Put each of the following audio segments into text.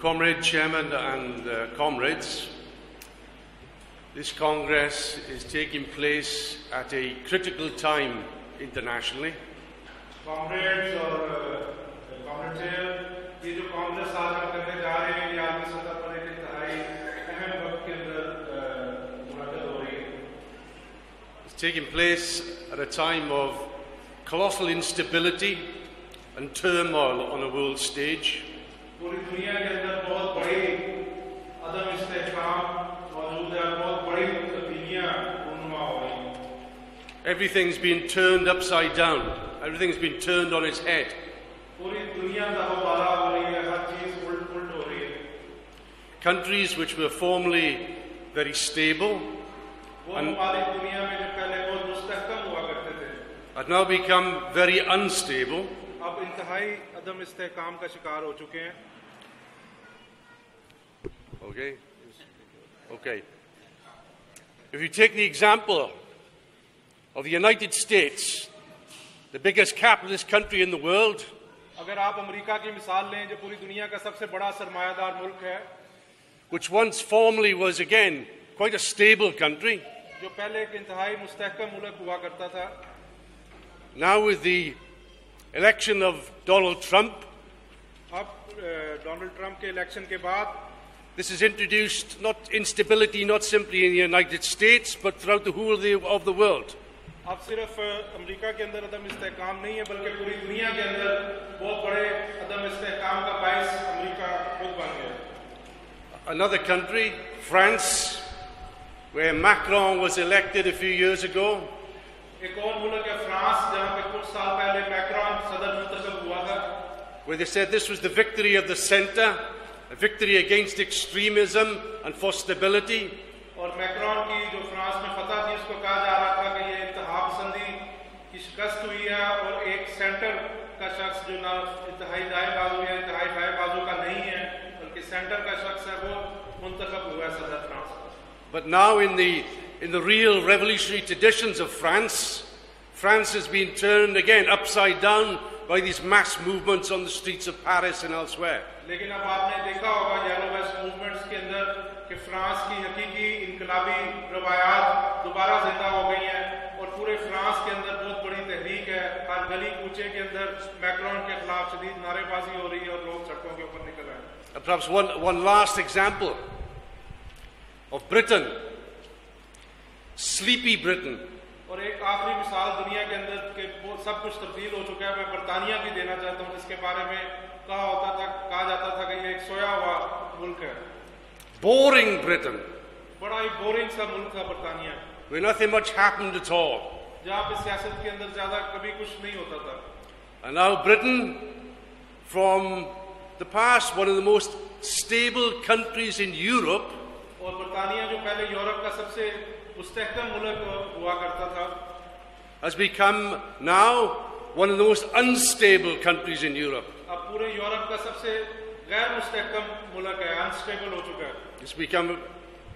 Comrade Chairman and comrades, this Congress is taking place at a critical time internationally. Comrades और Comrade Chair, ये जो Congress आज हम करने जा रहे हैं, ये आलमी सतह पर एक इंतहाई अहम वक्त के अंदर मुनक़िद हो रही है. It's taking place at a time of colossal instability and turmoil on a world stage. पूरी दुनिया के अंदर बहुत बड़ी अदम इस्तेहकाम मौजूद है, बहुत बड़ी तब्दीलियां रूनुमा हो रही हैं. Everything's been turned upside down. Everything's been turned on its head. पूरी दुनिया तबादला हो रही है, हर चीज उल्ट हो रही है. Countries which were formerly very stable वो ममालिक दुनिया में जो पहले बहुत मुस्तहकम हुआ करते थे, have now become very unstable. अब इंतहाई अदम इस्तेहकाम का शिकार हो चुके हैं. Okay. If you take the example of the United States, the biggest capitalist country in the world, अगर आप अमेरिका की मिसाल लें जो पूरी दुनिया का सबसे बड़ा सरमायादार मुल्क है, which once formerly was again quite a stable country, जो पहले एक इंतहाई मुस्तहकम मुल्क हुआ करता था, now with the election of Donald Trump, अब डोनाल्ड ट्रंप के इलेक्शन के बाद this has introduced not instability not simply in the United States but throughout the whole of the world. अब सिर्फ अमेरिका के अंदर अदम इस्तेहकाम नहीं है, बल्कि पूरी दुनिया के अंदर बहुत बड़े अदम इस्तेहकाम का बायस अमेरिका खुद बन गया. Another country, France, where Macron was elected a few years ago, एक और मुल्क है फ्रांस, जहां पे कुछ साल पहले मैक्रॉन सदर मुंतखब हुआ था, where they said this was the victory of the centre, a victory against extremism and for stability. और मैक्रॉन की जो फ्रांस में फतह थी, उसको कहा जा रहा था कि ये इंतहापसंदी की शिकस्त हुई है और एक सेंटर का शख्स जो ना इंतहाई दाएं बाजू या इंतहाई बाएं बाजू का नहीं है, बल्कि सेंटर का शख्स है, वो मुंतखब हुआ है सदर फ्रांस का. But now in the real revolutionary traditions of France, France has been turned again upside down by these mass movements on the streets of Paris and elsewhere. लेकिन अब आपने देखा होगा येलो वेस्ट मूवमेंट्स के अंदर कि France की हकीकी इनकलाबी रवायात दोबारा जिंदा हो गई हैं और पूरे फ्रांस के अंदर बहुत बड़ी तहरीक है. हर गली कूचे के अंदर मैक्रॉन के खिलाफ शदीद नारेबाजी हो रही है और लोग सड़कों के ऊपर निकल रहे हैं. Perhaps one last example of Britain, sleepy Britain. और एक आखिरी मिसाल दुनिया के अंदर के सब कुछ तब्दील हो चुका है, मैं बरतानिया की देना चाहता हूँ, जिसके बारे में कहा जाता था कि ये एक सोया हुआ मुल्क है. Boring Britain, बड़ा ही बोरिंग सा मुल्क था बरतानिया, where nothing much happened at all. जहाँ पे सियासत के अंदर ज्यादा कभी कुछ नहीं होता था. And now Britain, from the past one of the most stable countries in Europe, और बरतानिया जो पहले यूरोप का सबसे मुस्तहकम मुल्क हुआ करता था, has become now one of the most unstable countries in Europe. अब पूरे यूरोप का सबसे गैर मुस्तहकम मुल्क है, अनस्टेबल हो चुका है. It's become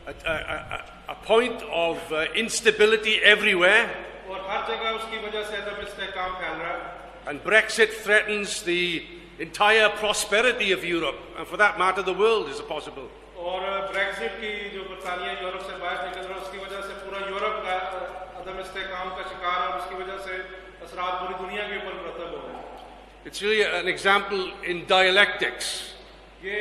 a point of instability everywhere. और हर जगह उसकी वजह से अदम इस्तेहकाम फैल रहा है. And Brexit threatens the entire prosperity of Europe, and for that matter the world is possible. और ब्रेक्सिट की जो बरतानिया यूरोप से बाहर निकल रहा है, उसकी वजह से पूरा यूरोप का अदम इस्तेहकाम का शिकार है और उसकी वजह से असरात पूरी दुनिया के ऊपर मुरतब हो रहे हैं. It's really an example in dialectics, ये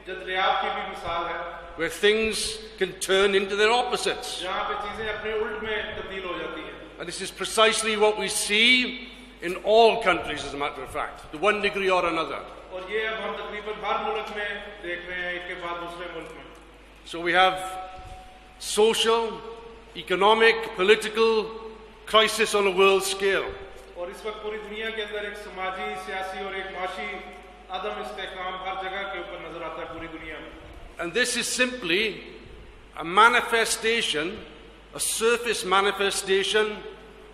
जदलियात की भी मिसाल है, where things can turn into their opposites. जहाँ पे चीजें अपने उल्ट में तब्दील हो जाती हैं. And this is precisely what we see in all countries, as a matter of fact, to one degree or another. और ये अब हम तकरीबन हर मुल्क में देख रहे हैं, एक के बाद दूसरे मुल्क में. So we have social, economic, political crisis on a world scale. और इस वक्त पूरी दुनिया के अंदर एक समाजी, सियासी और एक माशी अदम इस्तेहकाम हर जगह के ऊपर नजर आता है पूरी दुनिया में. And this is simply a manifestation, a surface manifestation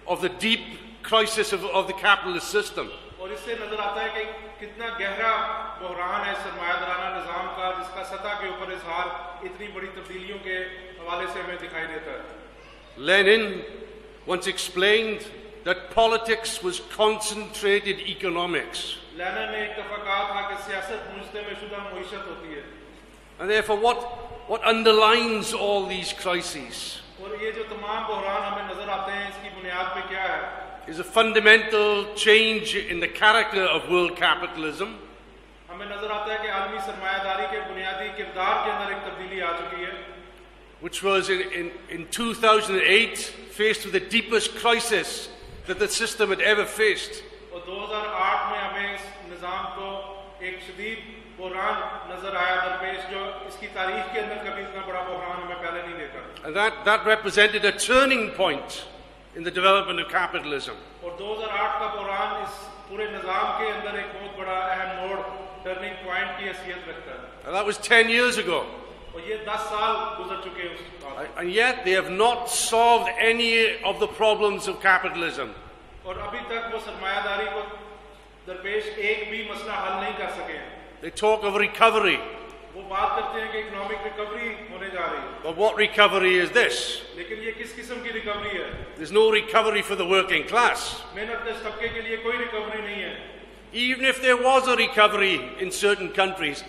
of the deep crisis of the capitalist system. और इससे नजर आता है कि कितना गहरा बहरान है सरमायादाराना निजाम का, जिसका सतह के ऊपर इजहार इतनी बड़ी तब्दीलियों के हवाले से हमें दिखाई देता है. Lenin once explained that politics was concentrated economics. Lenin ने एक दफा कहा था कि सियासत मुजतमा शुदा मईशत होती है. And therefore, what underlines all these crises और ये जो तमाम बहरान हमें नजर आते हैं, इसकी बुनियाद पे क्या है? is a fundamental change in the character of world capitalism. हमें नजर आता है कि आलमी सरमायादारी के बुनियादी किरदार के अंदर एक तब्दीली आ चुकी है, which was in 2008 faced with the deepest crisis that the system had ever faced. और 2008 में हमें इस निज़ाम को एक शदीद बहरान नजर आया दरपेश, जो इसकी तारीख के अंदर कभी इतना बड़ा बहरान हमें पहले नहीं देखा. And that represented a turning point in the development of capitalism. और 2008 का बहरान इस पूरे निज़ाम के अंदर एक बहुत बड़ा अहम मोड़, टर्निंग पॉइंट की हैसियत रखता है. And that was 10 years ago. और ये 10 साल गुजर चुके हैं उस बात. And yet they have not solved any of the problems of capitalism. और अभी तक वो सरमायादारी को दरपेश एक भी मसला हल नहीं कर सके हैं. They talk of recovery. वो बात करते हैं कि इकोनॉमिक रिकवरी होने जा रही है. But what recovery is this? लेकिन ये किस किस्म की रिकवरी है? There's no recovery for the working class. मेहनत तबके के लिए कोई रिकवरी नहीं है. Even if there was a recovery in certain countries,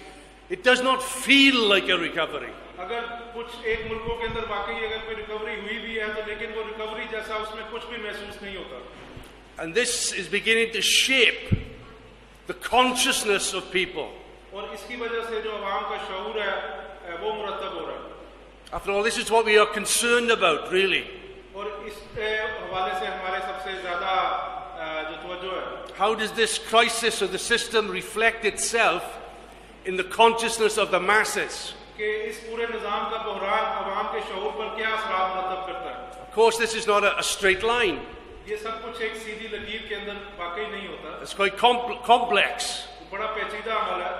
it does not feel like a recovery. अगर कुछ एक मुल्कों के अंदर वाकई अगर कोई रिकवरी हुई भी है, तो लेकिन वो रिकवरी जैसा उसमें कुछ भी महसूस नहीं होता. And this is beginning to shape the consciousness of people. और इसकी वजह से जो अवाम का शऊर है वो मुरतब हो रहा है. After all, this is what we are concerned about, really. और इस हवाले से हमारे सबसे ज्यादा जो तवज्जो है, How does this crisis of the system reflect itself in the consciousness of the masses? कि इस पूरे निज़ाम का बहरान अवाम के शऊर पर क्या असरात मुरतब करता है? Of course, this is not a straight line. ये सब कुछ एक सीधी लकीर के अंदर वाकई नहीं होता. It's quite complex. बड़ा पेचीदा अमल है.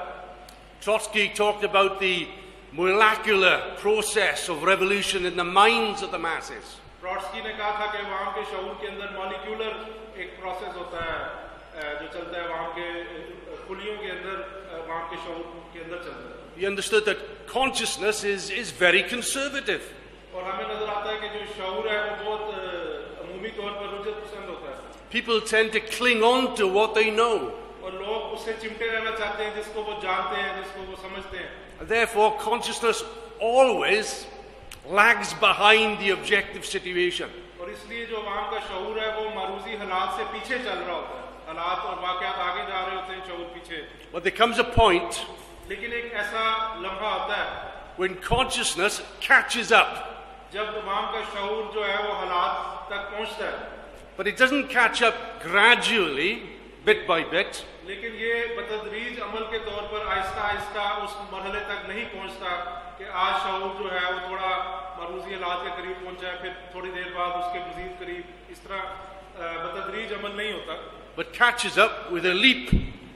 Trotsky talked about the molecular process of revolution in the minds of the masses. Trotsky ने कहा था कि अवाम के शऊर के अंदर मॉलिक्यूलर एक प्रोसेस होता है जो चलता है अवाम के खुलियों के अंदर, अवाम के शऊर के अंदर चलता है. He understood that consciousness is very conservative. और हमें नजर आता है कि जो शऊर है वो बहुत अमूमी तौर पर रुजत पसंद होता है. People tend to cling on to what they know. और लोग उससे चिमटे रहना चाहते हैं जिसको वो जानते हैं, जिसको वो समझते हैं. And therefore, consciousness always lags behind the objective situation. और इसलिए जो अवाम का शऊर है वो मारूजी हालात से पीछे चल रहा होता है. हालात और वाक़यात आगे जा रहे होते हैं, शऊर पीछे. But there comes a point लेकिन एक ऐसा लम्हा आता है when consciousness catches up. जब अवाम का शऊर जो है वो हालात तक पहुंचता है. But it doesn't catch up gradually, bit by bit. लेकिन ये बतदरीज अमल के तौर पर आहिस्ता आहिस्ता उस मरहले तक नहीं पहुंचता कि आज शऊर जो है वो थोड़ा मरूजी हालात के करीब पहुंचा है, फिर थोड़ी देर बाद उसके मजीद करीब. इस तरह बतदरीज अमल नहीं होता. But catches up with a leap,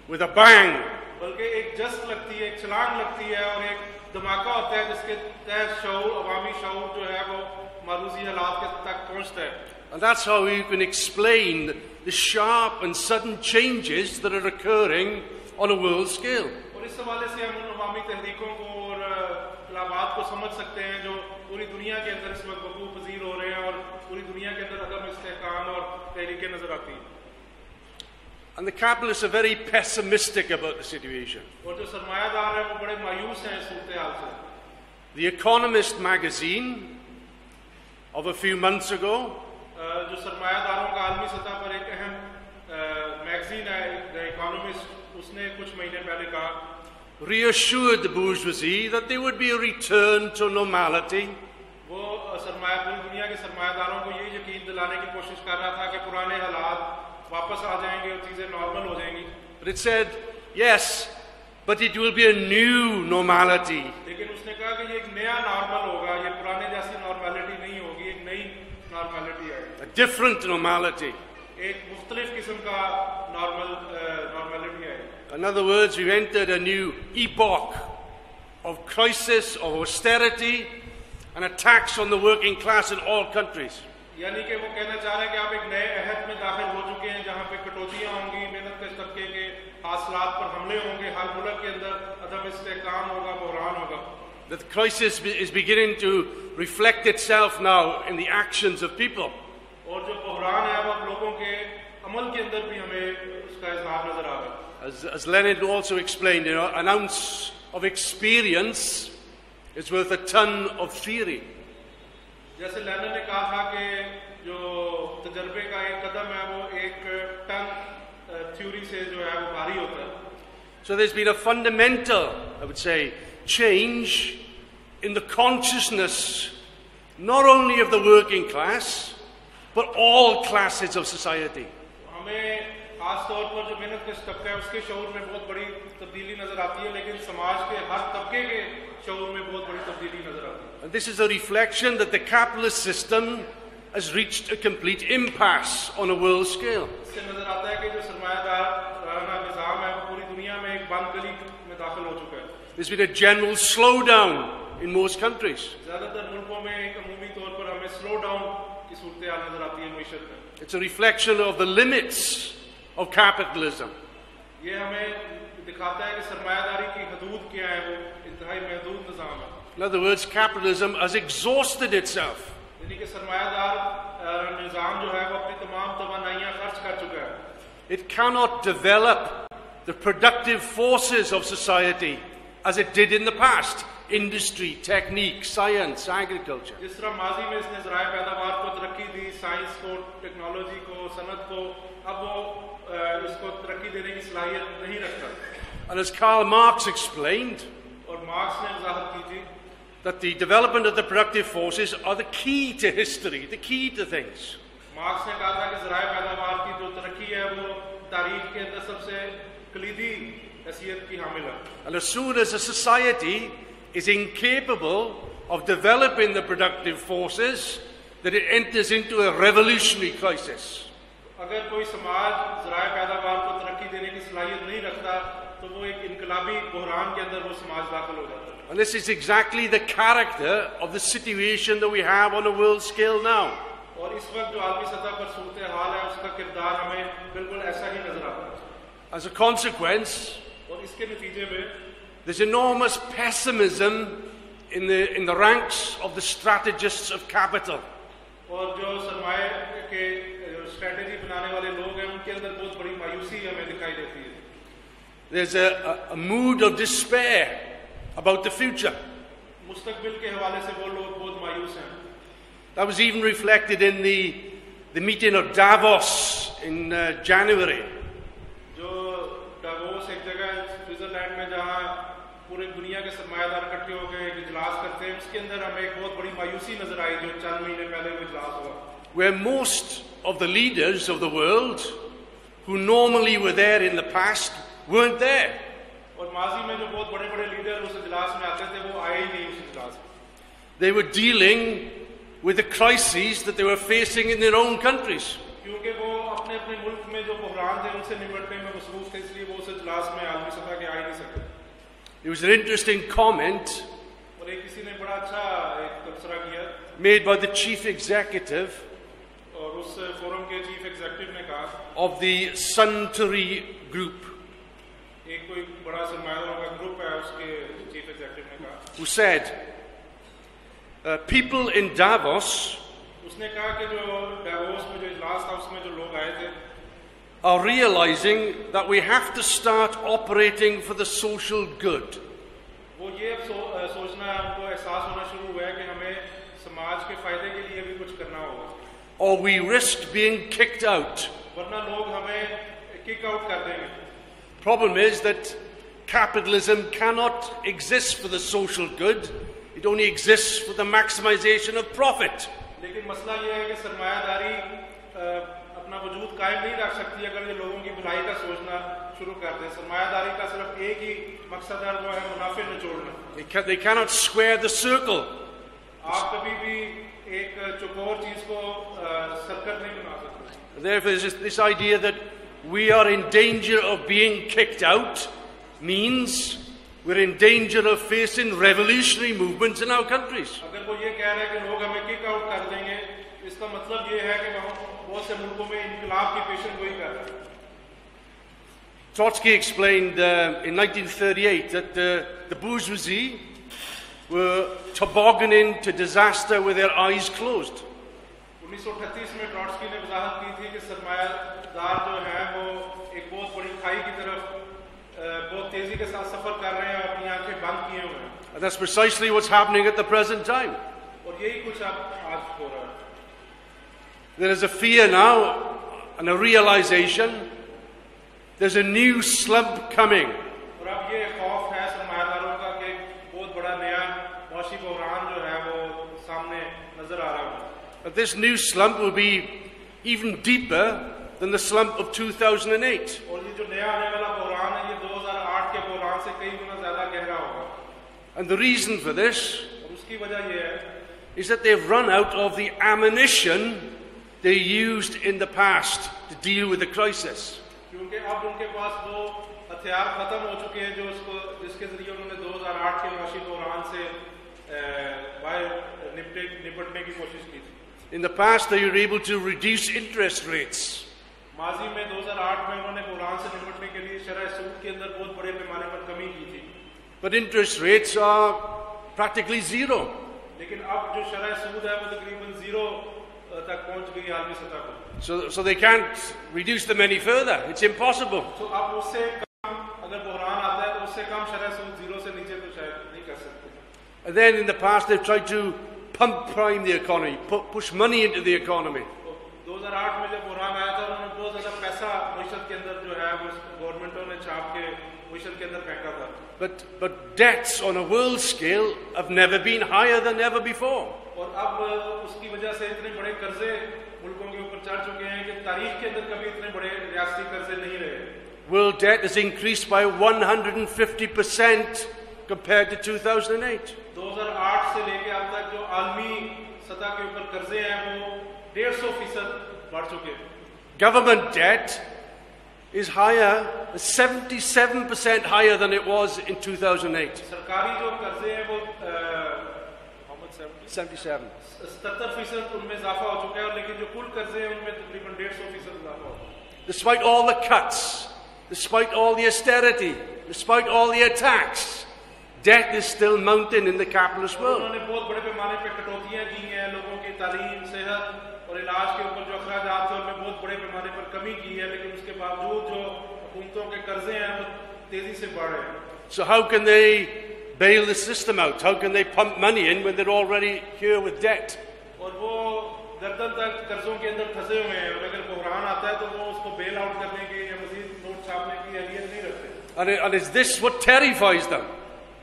with a bang. बल्कि एक जस्ट लगती है, एक छलांग लगती है और एक धमाका होता है जिसके तहत शऊर, अवामी शऊर जो है वो मारूजी हालात तक पहुंचता है. And that's how you can explain the sharp and sudden changes that are occurring on a world scale. और इस हवाले से हम उन अवामी तहरीकों को और इनकलाबात को समझ सकते हैं जो पूरी दुनिया के अंदर इस वक्त वकूअ पजीर हो रहे हैं और पूरी दुनिया के अंदर अदम इस्तेहकाम और तहरीकें नजर आती हैं. And the capitalists are very pessimistic about the situation. और जो सरमायादार हैं वो बड़े मायूस हैं इस सूरत हाल से. The Economist magazine of a few months ago जो सरमायादारों का आलमी सतह पर एक अहम मैगजीन है, द इकोनॉमिस्ट, उसने कुछ महीने पहले कहा, reassured the bourgeoisie that there would be a return to normality. वो पूरी दुनिया के सरमायादारों को ये यकीन दिलाने की कोशिश कर रहा था कि पुराने हालात वापस आ जाएंगे और चीजें नॉर्मल हो जाएंगी. But it said, yes, but it will be a new normality. लेकिन उसने कहा कि ये एक नया नॉर्मल होगा, ये पुराने जैसी नॉर्मलिटी नहीं होगी, एक नई नॉर्मलिटी आएगी. A different normality. एक मुख्तलिफ किस्म का नॉर्मलिटी आएगी. In other words, we've entered a new epoch of crisis, of austerity, and attacks on the working class in all countries. यानी कि वो कहना चाह रहे हैं कि आप एक नए अहद में दाखिल हो चुके हैं जहां पे कटौतियां होंगी, मेहनत के तबके के हासिलात पर हमले होंगे, हर मुल्क के अंदर अदम इस्तेहकाम होगा, बहरान होगा. The crisis is beginning to reflect itself now in the actions of people. और जो बहरान है वो लोगों के अमल के अंदर भी हमें उसका इज़हार नजर आ रहा है. As Lenin also explained, an ounce of experience is worth a ton of theory. जैसे लेनिन ने कहा था कि जो तजर्बे का एक कदम है वो एक टन थ्योरी से जो है वो भारी होता है. So there's been a fundamental, I would say, change in the consciousness not only of the working class but all classes of society. हमें खास तौर पर जो मेहनत का तबका है उसके शऊर में बहुत बड़ी तब्दीली नजर आती है, लेकिन समाज के हर तबके के शऊर में बहुत बड़ी तब्दीली नजर आती है. And this is a reflection that the capitalist system has reached a complete impasse on a world scale. इससे नजर आता है कि जो सरमायादाराना निजाम है वो पूरी दुनिया में एक बंद गली में दाखिल हो चुका है. There's been a general slowdown in most countries. ज़्यादातर मुल्कों में एक अमूमी तौर पर हमें स्लो डाउन की सूरत-ए-हाल नजर आती है मईशत में. It's a reflection of the limits of capitalism. ये हमें दिखाता है कि सरमायादारी की हदूद क्या है, वो इंतहाई महदूद निजाम है. In other words, capitalism has exhausted itself. यानी कि सरमायादार निजाम जो है वो अपनी तमाम तवानाइयां खर्च कर चुका है. It cannot develop the productive forces of society as it did in the past. Industry, technique, science, agriculture. जिस तरह माजी में इसने ज़राए पैदावार को तरक्की दी, साइंस को, टेक्नोलॉजी को, सनत को, अब वो इसको तरक्की देने की सलाहियत नहीं रखता. And as Karl Marx explained, और मार्क्स ने वजाहत की थी that the development of the productive forces are the key to history, the key to things. Marks ने कहा था कि ज़राए पैदावार की जो तरक्की है वो तारीख के अंदर सबसे कलीदी हैसियत की हामिल है. And as soon as a society is incapable of developing the productive forces, that it enters into a revolutionary crisis. अगर कोई समाज ज़राए पैदावार को तरक्की देने की सलाहियत नहीं रखता तो वो एक इनकलाबी बहरान के अंदर वो समाज दाखिल हो जाता है. And this is exactly the character of the situation that we have on a world scale now. और इस वक्त जो आलमी सतह पर सूरत-ए-हाल है उसका किरदार हमें बिल्कुल ऐसा ही नजर आता है. As a consequence, और इसके नतीजे में there's enormous pessimism in the ranks of the strategists of capital. और जो सरमाए के स्ट्रेटजी बनाने वाले लोग हैं उनके अंदर बहुत बड़ी मायूसी हमें दिखाई देती है. There's a mood of despair about the future. मुस्तकबिल के हवाले से वो लोग बहुत मायूस हैं. That was even reflected in the meeting of Davos in January. जो डावोस एक जगह स्विट्जरलैंड में जहाँ पूरी दुनिया के सरमायादार इकट्ठे हो गए एक इजलास करते हैं, उसके अंदर हमें एक बहुत बड़ी मायूसी नजर आई जो चंद महीने पहले वो इजलास हुआ. Where most of the leaders of the world who normally were there in the past weren't there. और माजी में जो बहुत बड़े बड़े लीडर उस इजलास में आते थे वो आए ही नहीं उस इजलास में. They were dealing with the crises that they were facing in their own countries. क्योंकि वो अपने अपने मुल्क में जो बहरान थे उनसे निपटने में मसरूफ थे, इसलिए वो उस इजलास में आलमी सतह के आ ही नहीं सकते. There was an interesting comment और एक किसी ने बड़ा अच्छा एक तबसरा किया made by the chief executive और उस फोरम के चीफ एग्जीक्यूटिव ने कहा of the Suntory Group, एक कोई बड़ा सरमायादारों का ग्रुप है, उसके चीफ एग्जीक्यूटिव ने कहा, who said, people in Davos उसने कहा कि जो डावोस में जो इजलास था उसमें जो लोग आए थे are realizing that we have to start operating for the social good. वो ये अब सोचना है, उनको एहसास होना शुरू हुआ है कि हमें समाज के फायदे के लिए भी कुछ करना होगा. Or we risk being kicked out. वरना लोग हमें किक आउट कर देंगे. Problem is that capitalism cannot exist for the social good. It only exists for the maximization of profit. लेकिन मसला ये है कि सरमायादारी अपना वजूद कायम नहीं रख सकती अगर ये लोगों की भलाई का सोचना शुरू कर दें. सरमायादारी का सिर्फ एक ही मकसद है, वो है मुनाफे निचोड़ना. They cannot square the circle. आप कभी भी एक चौकोर चीज को सर्कल नहीं बना सकते. Therefore, this idea that we are in danger of being kicked out means we're in danger of facing revolutionary movements in our countries. अगर वो ये कह रहे हैं कि लोग हमें किक आउट कर देंगे, इसका मतलब ये है कि हम बहुत से मुल्कों में इनकलाब की पेशेंगोई कर रहे हैं. Trotsky explained in 1938 that the bourgeoisie were tobogganing to disaster with their eyes closed. 1938 में ट्रॉट्स्की ने वजाहत की थी कि सरमायादार जो है वो एक बहुत बड़ी खाई की तरफ बहुत तेजी के साथ सफर कर रहे हैं और अपनी आंखें बंद किए हुए हैं. And that's precisely what's happening at the present time. और यही कुछ अब आज हो रहा है. There is a fear now and a realization there's a new slump coming. और अब ये खौफ है सरमायादारों का कि बहुत बड़ा नया मौशी बहरान जो है वो सामने नजर आ रहा है. But this new slump will be even deeper than the slump of 2008. और ये जो नया आने वाला बहरान है ये 2008 के बहरान से कई गुना ज्यादा गहरा होगा. And the reason for this और उसकी वजह ये है is that they've run out of the ammunition they used in the past to deal with the crisis. क्योंकि अब उनके पास वो हथियार खत्म हो चुके हैं जो जिसके जरिए उन्होंने 2008 के मौशी बहरान से निपटने की कोशिश की थी. In the past, they were able to reduce interest rates. माजी में 2008 में उन्होंने बहरान से निपटने के लिए शरह सूद के अंदर बहुत बड़े पैमाने पर कमी की थी. But interest rates are practically zero. लेकिन अब जो शरह सूद है वो तकरीबन जीरो तक पहुंच गई आलमी सतह पर. So they can't reduce them any further. It's impossible. तो अब उससे कम अगर बहरान आता है तो उससे कम शरह सूद जीरो से नीचे तो शायद नहीं कर सकते. And then in the past, they've tried to pump prime the economy, push money into the economy. 2008 में जब बहरान आया था उन्होंने बहुत ज्यादा पैसा मईशत के अंदर जो है वो गवर्नमेंटों ने छाप के मईशत के अंदर फेंका था. But debts on a world scale have never been higher than ever before. और अब उसकी वजह से इतने बड़े कर्जे मुल्कों के ऊपर चढ़ चुके हैं कि तारीख के अंदर कभी इतने बड़े रियासती कर्जे नहीं रहे. World debt has increased by 150% compared to 2008. 2008 से लेके अब तक जो आलमी सतह के ऊपर कर्जे हैं वो 150% बढ़ चुके हैं. Government debt is higher, 77% higher than it was in 2008. सरकारी जो कर्जे हैं वो 77. 77% उनमें इजाफा हो चुका है और लेकिन जो कुल कर्जे हैं उनमें तकरीबन 150% इजाफा हो चुका है. Despite all the cuts, despite all the austerity, despite all the attacks, debt is still mounting in the capitalist world. उन्होंने बहुत बड़े पैमाने पे कटौतियां की हैं लोगों की तालीम, सेहत और इलाज के ऊपर जो अखराजात थे उनमें बहुत बड़े पैमाने पर कमी की है लेकिन उसके बावजूद जो हुकूमतों के कर्जे हैं वो तेजी से बढ़ रहे हैं. So how can they bail the system out? How can they pump money in when they're already here with debt? और वो गर्दन तक कर्जों के अंदर फंसे हुए हैं और अगर बहरान आता है तो वो उसको बेल आउट करने की या मजीद नोट छापने की अहलियत नहीं रखते. And is this what terrifies them?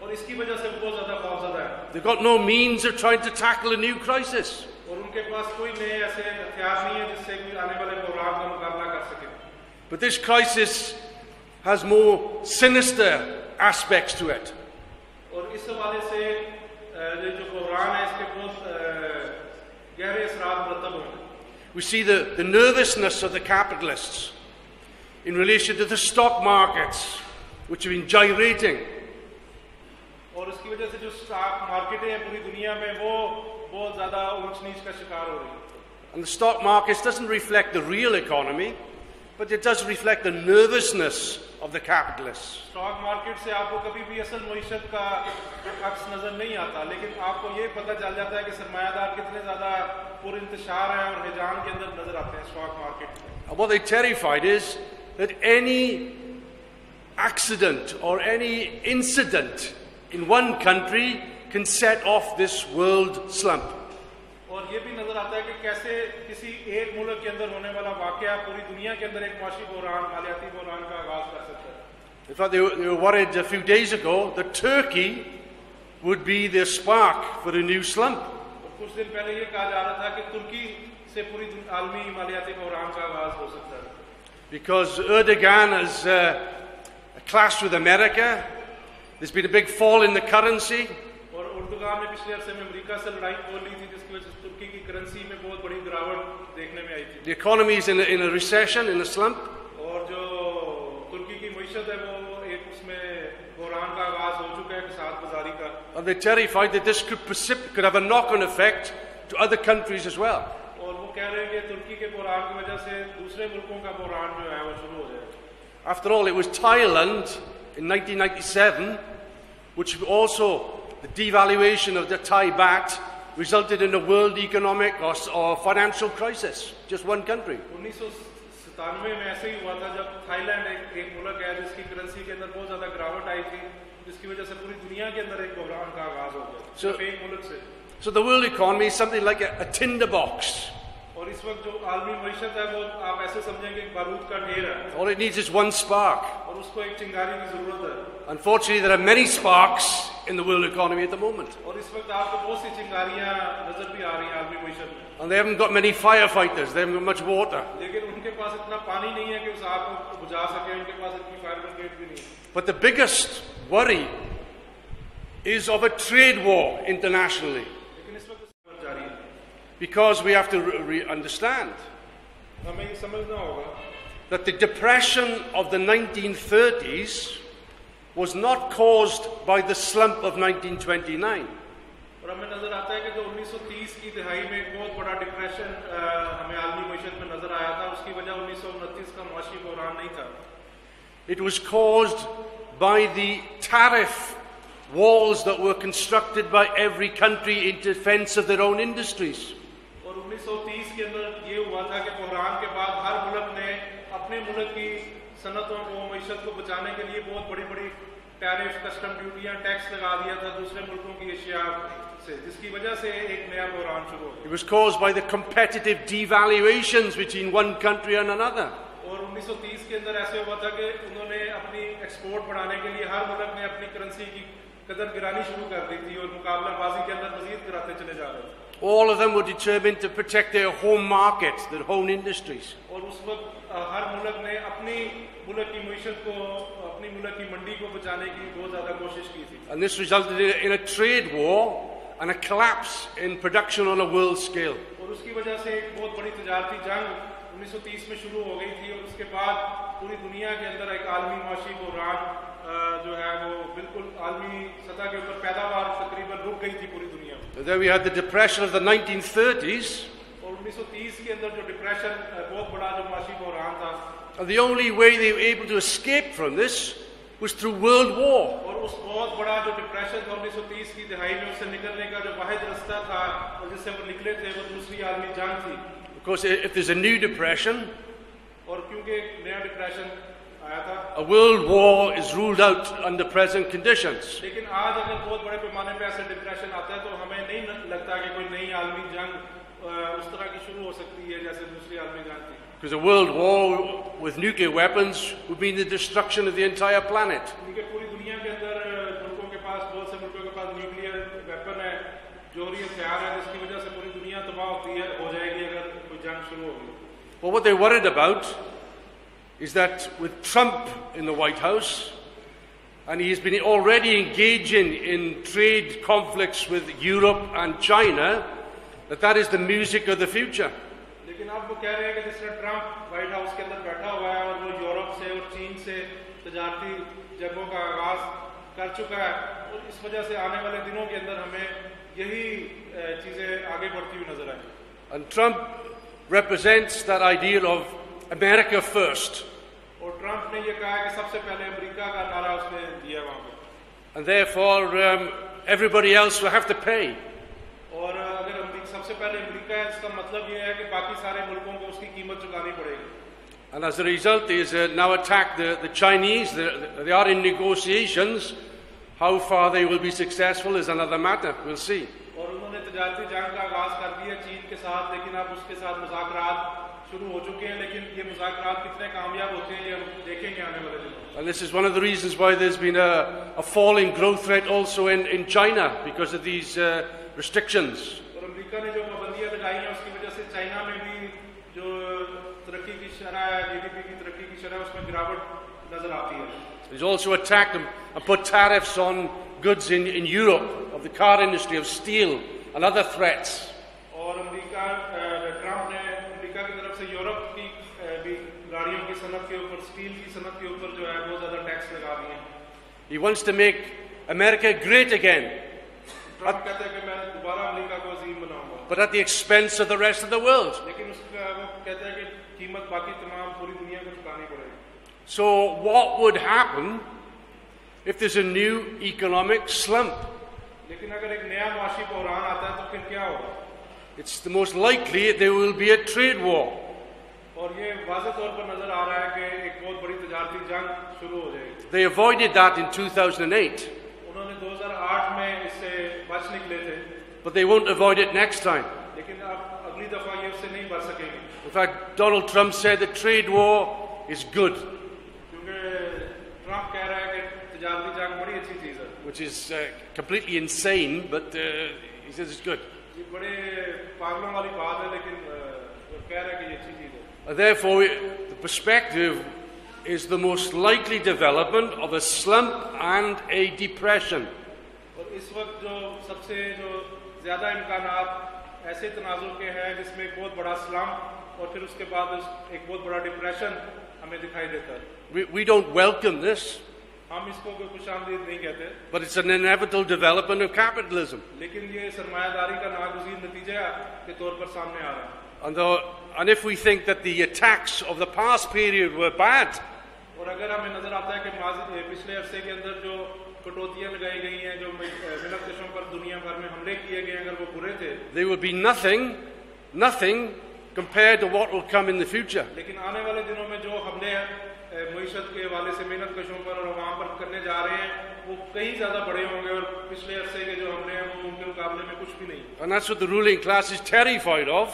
और इसकी वजह से बहुत ज्यादा खौफजदा है. They've got no means of trying to tackle a new crisis. और उनके पास कोई नए ऐसे हथियार नहीं है जिससे कोई आने वाले बहरान का मुकाबला कर सके. But this crisis has more sinister aspects to it. और इस हवाले से जो बहरान है इसके बहुत गहरे असरात मुरतब हुए. We see the nervousness of the capitalists in relation to the stock markets, which have been gyrating. और उसकी वजह से जो स्टॉक मार्केटें हैं पूरी दुनिया में वो बहुत ज्यादा ऊंच नीच का शिकार हो रही है. And the stock markets doesn't reflect the real economy, but it does reflect the nervousness of the capitalists. Stock market से आपको कभी भी असल मईशत का अक्स नजर नहीं आता लेकिन आपको ये पता चल जाता है कि सरमायादार कितने ज्यादा पुरइंतशार हैं और हिजान के अंदर नजर आते हैं स्टॉक मार्केट में. And what they're terrified is that any accident or any incident in one country can set off this world slump. और ये भी नजर आता है कि कैसे किसी एक मुल्क के अंदर होने वाला वाकया पूरी दुनिया के अंदर एक माशी बहरान मालियाती बहरान का आगाज कर सकता है. In fact, they were worried a few days ago that Turkey would be the spark for a new slump. और कुछ दिन पहले ये कहा जा रहा था कि तुर्की से पूरी आलमी मालियाती बहरान का आगाज हो सकता है. Because Erdogan has clashed with America. There's been a big fall in the currency. और उर्दुगान ने पिछले अरसे में अमेरिका से लड़ाई खोल ली थी जिसकी वजह से तुर्की की करेंसी में बहुत बड़ी गिरावट देखने में आई थी. The economy is in a recession, in a slump. और जो तुर्की की मईशत है वो एक उसमें बहरान का आगाज हो चुका है किसात गुजारी का. And they're terrified that this could have a knock-on effect to other countries as well. और वो कह रहे हैं कि तुर्की के बहरान की वजह से दूसरे मुल्कों का बहरान जो है वो शुरू हो जाए. After all, it was Thailand in 1997, which also the devaluation of the Thai baht resulted in a world economic or financial crisis. Just one country. 1997 में ऐसे ही हुआ था जब थाईलैंड एक मुल्क है जिसकी करेंसी के अंदर बहुत ज्यादा गिरावट आई थी, जिसकी वजह से पूरी दुनिया के अंदर एक बहरान का आगाज हो गया सिर्फ एक मुल्क से. So the world economy is something like a tinderbox. और इस वक्त जो आलमी मईशत है वो आप ऐसे समझेंगे एक बारूद का ढेर है. All it needs is one spark. और उसको एक चिंगारी की जरूरत है. Unfortunately, there are many sparks in the world economy at the moment. और इस वक्त आपको बहुत सी चिंगारियां नजर भी आ रही हैं आलमी मईशत में. And they haven't got many firefighters. They haven't got much water. लेकिन उनके पास इतना पानी नहीं है कि उस आग को बुझा सके. उनके पास इतनी फायर ब्रिगेड भी नहीं. But the biggest worry is of a trade war internationally. लेकिन इस वक्त जारी है. Because we have to understand हमें ये समझना होगा that the depression of the 1930s was not caused by the slump of 1929. और हमें नजर आता है कि जो 1930 की दिहाई में एक बहुत बड़ा डिप्रेशन हमें आलमी मईशत में नजर आया था, उसकी वजह 1929 का मुआशी बहरान नहीं था. It was caused by the tariff walls that were constructed by every country in defense of their own industries. और 1930 के अंदर ये हुआ था कि बहरान के बाद हर मुल्क ने अपने मुल्क की सनतों को, मईशत को बचाने के लिए बहुत बड़ी बड़ी टैरिफ, कस्टम ड्यूटियां, टैक्स लगा दिया था दूसरे मुल्कों की एशिया से, जिसकी वजह से एक नया बहरान शुरू हो गया. It was caused by the competitive devaluations between one country and another. और 1930 के अंदर ऐसे हुआ था कि उन्होंने अपनी एक्सपोर्ट बढ़ाने के लिए हर मुल्क ने अपनी करेंसी की कदर गिरानी शुरू कर दी थी और मुकाबलाबाजी के अंदर मजीद गिराते चले जा रहे थे. All of them were determined to protect their home markets, their own industries. और उस वक्त हर मुल्क ने अपनी मुल्क की मईशत को, अपनी मुल्क की मंडी को बचाने की बहुत ज्यादा कोशिश की थी. And this resulted in a trade war and a collapse in production on a world scale. और उसकी वजह से एक बहुत बड़ी तजारती जंग 1930 में शुरू हो गई थी और उसके बाद पूरी दुनिया के अंदर एक आलमी मुआशी बहरान जो है वो बिल्कुल आलमी सतह के ऊपर पैदावार तकरीबन रुक गई थी पूरी दुनिया में. And then we had the depression of the 1930s. और 1930 के अंदर जो डिप्रेशन बहुत बड़ा जो मुआशी बहरान था. And the only way they were able to escape from this was through world war. और उस बहुत बड़ा जो डिप्रेशन था 1930 की दिहाई में, उससे निकलने का जो वाहिद रास्ता था और जिससे वो निकले थे वो दूसरी आलमी जंग थी. Of course, if there's a new depression, और क्योंकि एक नया डिप्रेशन आया था, a world war is ruled out under present conditions. लेकिन आज अगर बहुत बड़े पैमाने पे ऐसे डिप्रेशन आता है तो हमें नहीं लगता कि कोई नई आलमी जंग उस तरह की शुरू हो सकती है जैसे दूसरी आलमी जंग थी. Because a world war with nuclear weapons would mean the destruction of the entire planet. क्योंकि पूरी दुनिया के अंदर मुल्कों के पास, बहुत से मुल्कों के पास न्यूक्लियर वेपन है, जोहरी हथियार है, जिसकी वजह से पूरी दुनिया तबाह हो जाएगी अगर कोई जंग शुरू होगी. Well, what they're worried about is that with Trump in the White House, and he's been already engaging in trade conflicts with Europe and China, that is the music of the future. लेकिन अब वो कह रहे हैं कि जिस तरह Trump white house के अंदर बैठा हुआ है और वो यूरोप से और चीन से तजारती जंगों का आगाज कर चुका है, और इस वजह से आने वाले दिनों के अंदर हमें यही चीजें आगे बढ़ती हुई नजर आएंगी. And Trump represents that ideal of America first. और ट्रंप ने ये कहा है कि सबसे पहले अमेरिका का नारा उसने दिया वहां पे. And therefore, everybody else will have to pay. और अगर सबसे पहले अमेरिका है, इसका मतलब ये है कि बाकी सारे मुल्कों को उसकी कीमत चुकानी पड़ेगी. And as a result, he's now attacked the Chinese. They are in negotiations. How far they will be successful is another matter. We'll see. और उन्होंने तजारती जंग का आगाज कर दिया चीन के साथ, लेकिन अब उसके साथ मुज़ाकरात शुरू हो चुके हैं, लेकिन ये मुज़ाकरात कितने कामयाब होते हैं ये हम देखेंगे आने वाले दिनों. And this is one of the reasons why there's been a falling growth rate also in China because of these restrictions. और अमेरिका ने जो पाबंदियां लगाई हैं उसकी वजह से चाइना में भी जो तरक्की की शरह है, जीडीपी की तरक्की की शरह, उसमें गिरावट नजर आती है. He's also attacked and put tariffs on goods in Europe of the car industry, of steel and other threats. और अमेरिका ट्रंप ने अमेरिका की तरफ से यूरोप की भी गाड़ियों की सनत के ऊपर, स्टील की सनत के ऊपर जो है बहुत ज्यादा टैक्स लगा दिए. He wants to make America great again. Trump कहता है कि मैं दोबारा अमेरिका को अजीम बनाऊंगा. But at the expense of the rest of the world. लेकिन उसका वो कहता है कि कीमत बाकी तमाम पूरी दुनिया को चुकानी पड़ेगी. So what would happen if there's a new economic slump? लेकिन अगर एक नया मुआशी बहरान आता है तो फिर क्या होगा? It's the most likely there will be a trade war. और ये वाज़ेह तौर पर नजर आ रहा है कि एक बहुत बड़ी तजारती जंग शुरू हो जाएगी. They avoided that in 2008, उन्होंने 2008 में इससे बच निकले थे, but they won't avoid it next time. लेकिन अब अगली दफा ये उससे नहीं बच सकेंगे. In fact, Donald Trump said the trade war is good, क्योंकि ट्रंप कह रहा है कि तजारती जंग बड़ी अच्छी चीज है. which is completely insane, but he says it's good. ये बड़े पागलों वाली बात है, लेकिन वो कह रहा है कि ये अच्छी चीज है. Therefore, the perspective is the most likely development of a slump and a depression. और इस वक्त जो सबसे जो ज्यादा इम्कानात ऐसे तनाजुर के हैं जिसमें एक बहुत बड़ा स्लम्प और फिर उसके बाद एक बहुत बड़ा डिप्रेशन हमें दिखाई देता है. We don't welcome this, हम इसको कोई खुशामदीद नहीं कहते, but it's an inevitable development of capitalism. लेकिन ये सरमायादारी का नागुज़ीर नतीजा के तौर पर सामने आ रहा है. And if we think that the attacks of the past period were bad, और अगर हमें नजर आता है कि पिछले अरसे के अंदर जो कटौतियां लगाई गई हैं, जो मिलत कशों पर दुनिया भर में हमले किए गए, अगर वो बुरे थे, there will be nothing compared to what will come in the future. लेकिन आने वाले दिनों में जो हमले हैं मईशत के हवाले से मेहनत कशों पर और अवाम पर करने जा रहे हैं, वो कहीं ज्यादा बड़े होंगे और पिछले अरसे के जो हमले हैं वो उनके मुकाबले में कुछ भी नहीं. And that's what the ruling class is terrified of,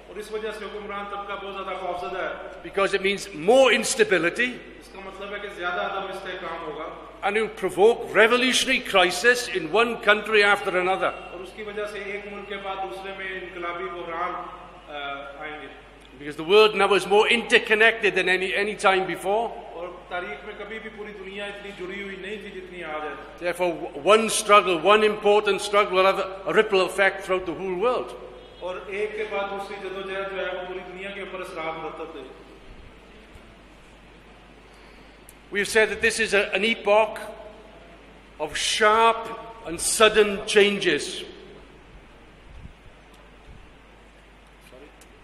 और इस वजह से हुक्मरान तबका बहुत ज्यादा खौफजदा है, because it means more instability, इसका मतलब है कि ज्यादा अदम इस्तेहकाम होगा and it will provoke revolutionary crisis in one country after another. और उसकी वजह से एक मुल्क के बाद दूसरे में इनकलाबी बहरान आएंगे. Because the world now is more interconnected than any time before. और तारीख में कभी भी पूरी दुनिया इतनी जुड़ी हुई नहीं थी जितनी आज है. Therefore, one important struggle will have a ripple effect throughout the whole world. और एक के बाद दूसरी जदोजहद जो है वो पूरी दुनिया के ऊपर असरार मुरतब थे. We have said that this is an epoch of sharp and sudden changes.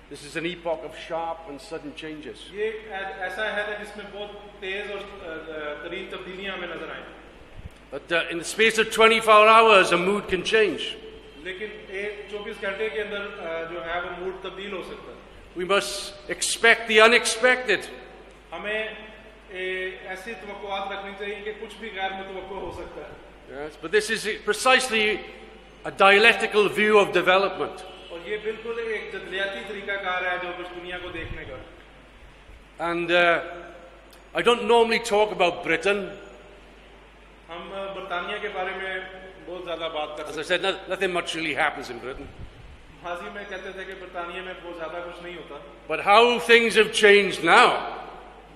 This is an epoch of sharp and sudden changes. ये ऐसा है जिसमें बहुत तेज और करीब तब्दीलियां हमें नजर आएं. But in the space of 24 hours, a mood can change. लेकिन एक 24 घंटे के अंदर जो है वो मूड तब्दील हो सकता है. We must expect the unexpected. हमें ऐसी तवक्कुआत रखनी चाहिए कि कुछ भी गैर मुतवक्को हो सकता है. Yes, but this is precisely a dialectical view of development. और ये बिल्कुल एक जदलियाती तरीकाकार है जो कुछ दुनिया को देखने का. And I don't normally talk about Britain. हम बरतानिया के बारे में बहुत ज्यादा बात करते हैं. As I said, nothing much really happens in Britain. हाजी में कहते थे कि बरतानिया में बहुत ज्यादा कुछ नहीं होता. But how things have changed now.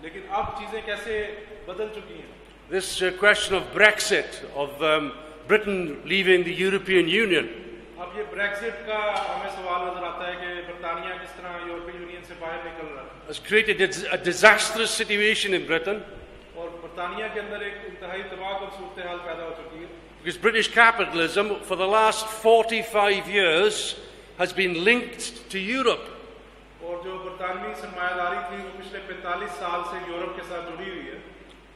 लेकिन अब चीजें कैसे बदल चुकी हैं. This question of Brexit, of Britain leaving the European Union. अब ये ब्रेक्सिट का हमें सवाल नजर आता है कि बरतानिया किस तरह यूरोपीय यूनियन से बाहर निकल रहा है. Has created a disastrous situation in Britain. और बरतानिया के अंदर एक इंतहाई तबाहकुन सूरत हाल पैदा हो चुकी है. Because British capitalism for the last 45 years has been linked to Europe. और जो बरतानवी सरमायादारी थी वो पिछले 45 साल से यूरोप के साथ जुड़ी हुई है.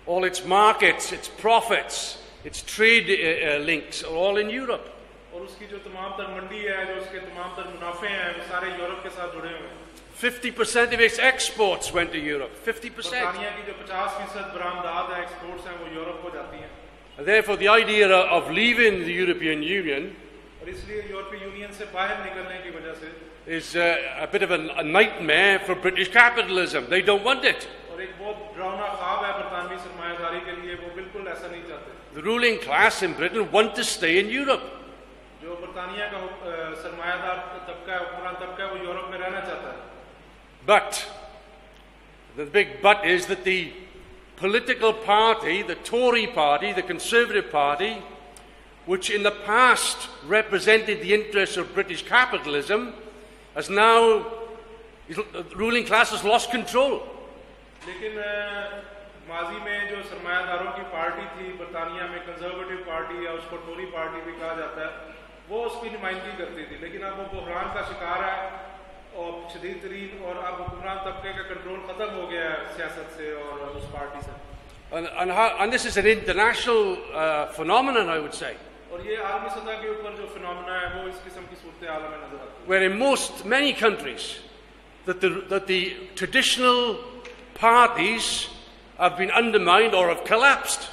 All its markets, its profits, its trade links are all in Europe. और उसकी जो तमाम तर मंडी है, जो उसके तमाम तर मुनाफे हैं, वो सारे यूरोप के साथ जुड़े हुए हैं. 50% of its exports went to Europe. 50%. बरतानिया की जो 50% बरामदात है, एक्सपोर्ट्स हैं, वो यूरोप को जाती हैं. And therefore, the idea of leaving the European Union और इसलिए यूरोपीय यूनियन से बाहर निकलने की वजह से is a bit of a nightmare for British capitalism. They don't want it. और एक बहुत डरावना ख्वाब है बरतानवी सरमायादारी के लिए. वो बिल्कुल ऐसा नहीं चाहते. The ruling class in Britain want to stay in Europe. जो बरतानिया का सरमायादार तबका है, हुक्मरान तबका है, वो यूरोप में रहना चाहता है. But the big but is that the political party, the Tory party, the Conservative Party, which in the past represented the interests of British capitalism, has now, the ruling class has lost control. लेकिन माजी में जो सरमायादारों की party थी बरतानिया में, conservative party या उसको टोरी पार्टी भी कहा जाता है, वो उसकी नुमाइंदगी करती थी. लेकिन अब वो बहरान का शिकार है और शदीद तरीन, और अब हुक्मरान तबके का कंट्रोल खत्म हो गया है सियासत से और उस पार्टी से. And this is an international phenomenon, I would say. और और ये आलमी सतह के ऊपर जो फिनोमेना है वो इस किस्म की सूरत हाल में नजर आती है। Where in many countries that the traditional parties have been undermined or have collapsed.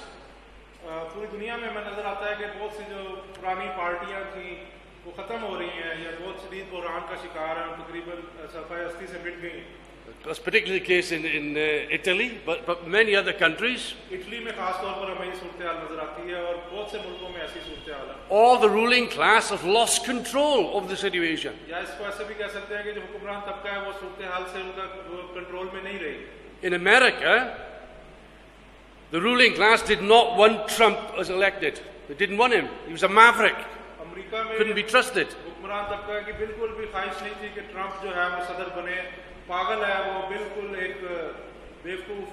पूरी दुनिया में हमें नजर आता है कि बहुत सी जो पुरानी पार्टियां थी वो खत्म हो रही हैं या बहुत शदीद बहरान का शिकार हैं, तकरीबन सफाई हस्ती से मिट गई। That's particularly the case in Italy, but many other countries. Italy में खास तौर पर हमें ये सूरत हाल नजर आती है और बहुत से मुल्कों में ऐसी सूरत हाल है। All the ruling class have lost control of the situation. या इसको ऐसे भी कह सकते हैं कि जो हुक्मरान तबका है वो सूरत हाल से उनका कंट्रोल में नहीं रही। In America, the ruling class did not want Trump as elected. They didn't want him. He was a maverick. America में Couldn't be trusted. हुक्मरान तबका की बिल्कुल भी ख्वाहिश नहीं थी कि ट्रंप जो है वो सदर बने। पागल है वो, बिल्कुल एक बेवकूफ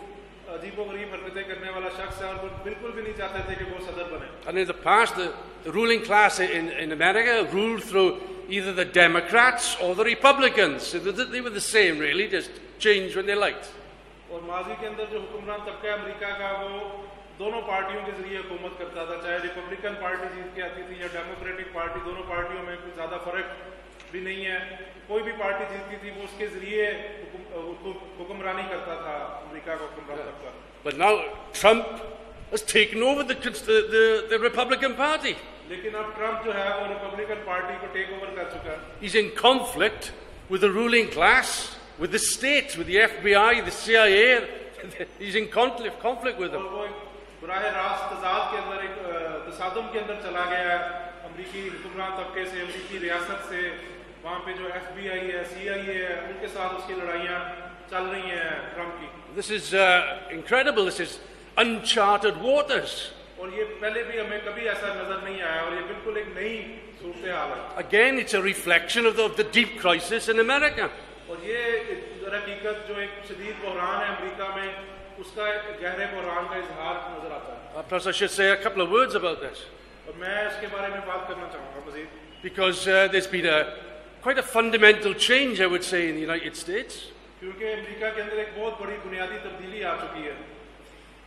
अजीबोगरीब हरकतें करने वाला शख्स है और वो बिल्कुल भी नहीं चाहते थे कि वो सदर बने। And in the past, the ruling class in America ruled through either the Democrats or the Republicans. They were the same, really, just changed when they liked. और माजी के अंदर जो हुक्मरान तबका अमेरिका का वो दोनों पार्टियों के जरिए हुकूमत करता था, चाहे रिपब्लिकन पार्टी जीत के आती थी या डेमोक्रेटिक पार्टी, दोनों पार्टियों में कुछ ज्यादा फर्क भी नहीं है। कोई भी पार्टी जीतती थी वो उसके जरिए हुक्मरानी करता था अमेरिका का हुक्मरान तबका। But now Trump has taken over the Republican Party. लेकिन अब ट्रंप जो है वो रिपब्लिकन पार्टी को टेक ओवर कर चुका है। He's in conflict with the ruling class, with the state, with the FBI, the CIA. He's in conflict with them. और वो बराह रास्त तजाद के अंदर एक तसादुम के अंदर चला गया है अमरीकी हुक्मरान तबके से, अमरीकी रियासत से। वहाँ पे जो FBI है, CIA है, उनके साथ उसकी लड़ाइयाँ चल रही हैं ट्रंप की। This is incredible. This is uncharted waters. और ये पहले भी हमें कभी ऐसा नजर नहीं आया और ये बिल्कुल एक नई सूरत हाल है। Again, it's a reflection of the deep crisis in America. और ये हकीकत जो एक शदीद बहरान है अमेरिका में, उसका एक गहरे बहरान का इजहार नजर आता है। Perhaps I should say a couple of words about this. और मैं इसके बारे में बात करना चाहूँगा मज़ीद। Because there's been quite a fundamental change, I would say, in the United States. क्योंकि अमेरिका के अंदर एक बहुत बड़ी बुनियादी तब्दीली आ चुकी है।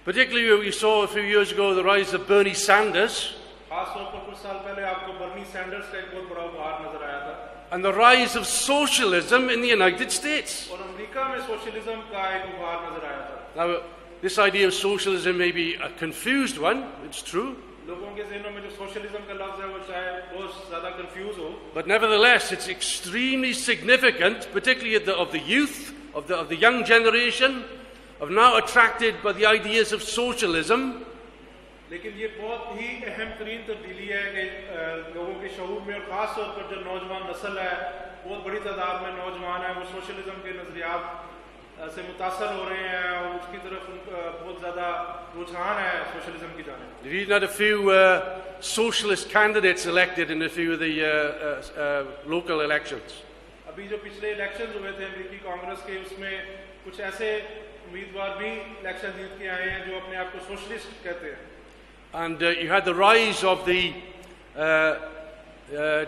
Particularly, we saw a few years ago the rise of Bernie Sanders. खास तौर पर कुछ साल पहले आपको बर्नी सैंडर्स का एक बहुत बड़ा उभार नजर आया था। And the rise of socialism in the United States. और अमेरिका में सोशलिज्म का एक उभार नजर आया था। Now, this idea of socialism may be a confused one. It's true. लोगों के ज़हनों में जो सोशलिज्म का लफ्ज़ है वो शायद बहुत ज़्यादा कंफ्यूज हो। But nevertheless, it's extremely significant, particularly of the youth, of the young generation, of now attracted by the ideas of socialism. लेकिन ये बहुत ही अहम तरीन तब्दीली है कि लोगों के शऊर में और ख़ास तौर पर जो नौजवान नस्ल है, बहुत बड़ी तादाद में नौजवान है, वो सोशलिज्म के नज़रियात से मुतासर हो रहे हैं और उसकी तरफ बहुत ज़्यादा रुझान है सोशलिज्म की जानिब। We've even had a few socialist candidates elected in a few of the local elections. अभी जो पिछले इलेक्शंस हुए थे अमेरिकी कांग्रेस के, उसमें कुछ ऐसे उम्मीदवार भी इलेक्शन जीत के आए हैं जो अपने आप को सोशलिस्ट कहते हैं। And you had the rise of the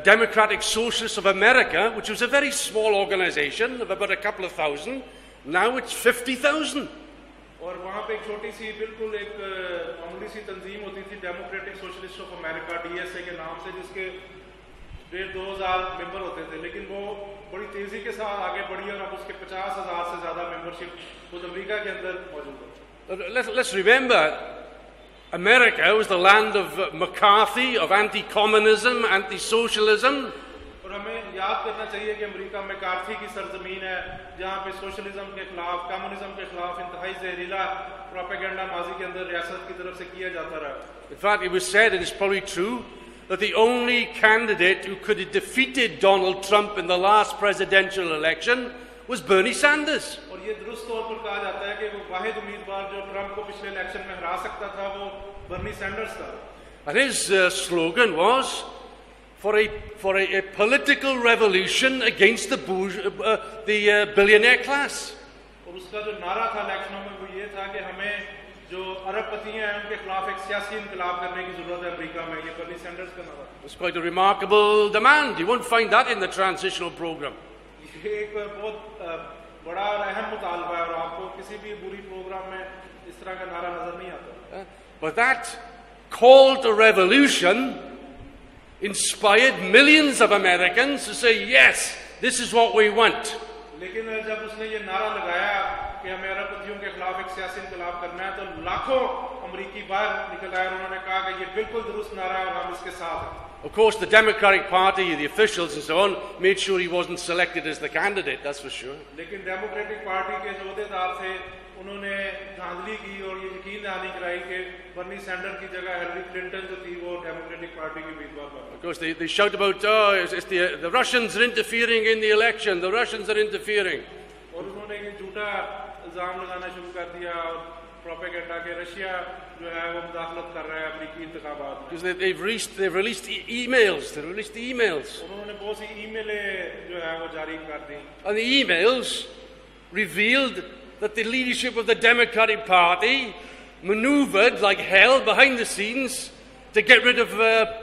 Democratic Socialists of America, which was a very small organization of about a couple of thousand. Now it's 50,000. और वहाँ पे एक छोटी सी बिल्कुल एक मामूली सी तंजीम होती थी democratic socialist of America DSA के नाम से, जिसके 1,500-2,000 मेंबर होते थे, लेकिन वो बड़ी तेजी के साथ आगे बढ़ी और अब उसके 50,000 से ज्यादा मेंबरशिप खुद अमेरिका के अंदर मौजूद है। Let's remember, America was the land of McCarthy, of anti-communism, anti-socialism. और हमें याद करना चाहिए कि अमेरिका मैकार्थी की सरजमीन है, जहाँ पे सोशलिज्म के खिलाफ, कम्युनिज्म के खिलाफ इंतहाई जहरीला प्रोपेगेंडा माजी के अंदर रियासत की तरफ से किया जाता रहा। In fact, it was said, and it's probably true, that the only candidate who could have defeated Donald Trump in the last presidential election was Bernie Sanders. और ये दुरुस्त तौर पर कहा जाता है कि वो वाहिद उम्मीदवार जो ट्रंप को पिछले इलेक्शन में हरा सकता था वो बर्नी सैंडर्स था। And his slogan was for a political revolution against the billionaire class. और उसका जो नारा था इलेक्शनों में वो ये था कि हमें जो अरबपति हैं उनके खिलाफ एक सियासी इनकलाब करने की जरूरत है अमेरिका में। ये बर्नी सैंडर्स का नारा। It's quite a remarkable demand. You won't find that in the transitional program. ये एक बहुत बड़ा और अहम मुतालबा है और आपको किसी भी बुरी प्रोग्राम में इस तरह का नारा नजर नहीं आता। But that call to revolution inspired millions of Americans to say, yes, this is what we want. लेकिन जब उसने ये नारा लगाया कि हमें अरबपतियों के खिलाफ एक सियासी इंकलाब करना है, तो लाखों अमरीकी बाहर निकल आए और उन्होंने कहा कि ये बिल्कुल दुरुस्त नारा है और हम इसके साथ हैं. Of course, the Democratic Party, the officials and so on, made sure he wasn't selected as the candidate, that's for sure. लेकिन डेमोक्रेटिक पार्टी के जो अहदेदार थे, उन्होंने धांधली की और ये यकीन दहानी कराई कि बर्नी सैंडर की जगह हिलरी क्लिंटन जो थी वो डेमोक्रेटिक पार्टी की उम्मीदवार बन. Of course, they shout about, it's the Russians are interfering in the election, the Russians are interfering. और उन्होंने ये झूठा इल्जाम लगाना शुरू कर दिया और प्रोपेगेंडा के रशिया जो है वो मुदाखलत कर रहा है अमेरिकी इंतखाबात में. Because they've released emails. They released emails. उन्होंने बहुत सी ईमेलें जो है वो जारी कर दी. And the emails revealed that the leadership of the Democratic Party maneuvered like hell behind the scenes to get rid of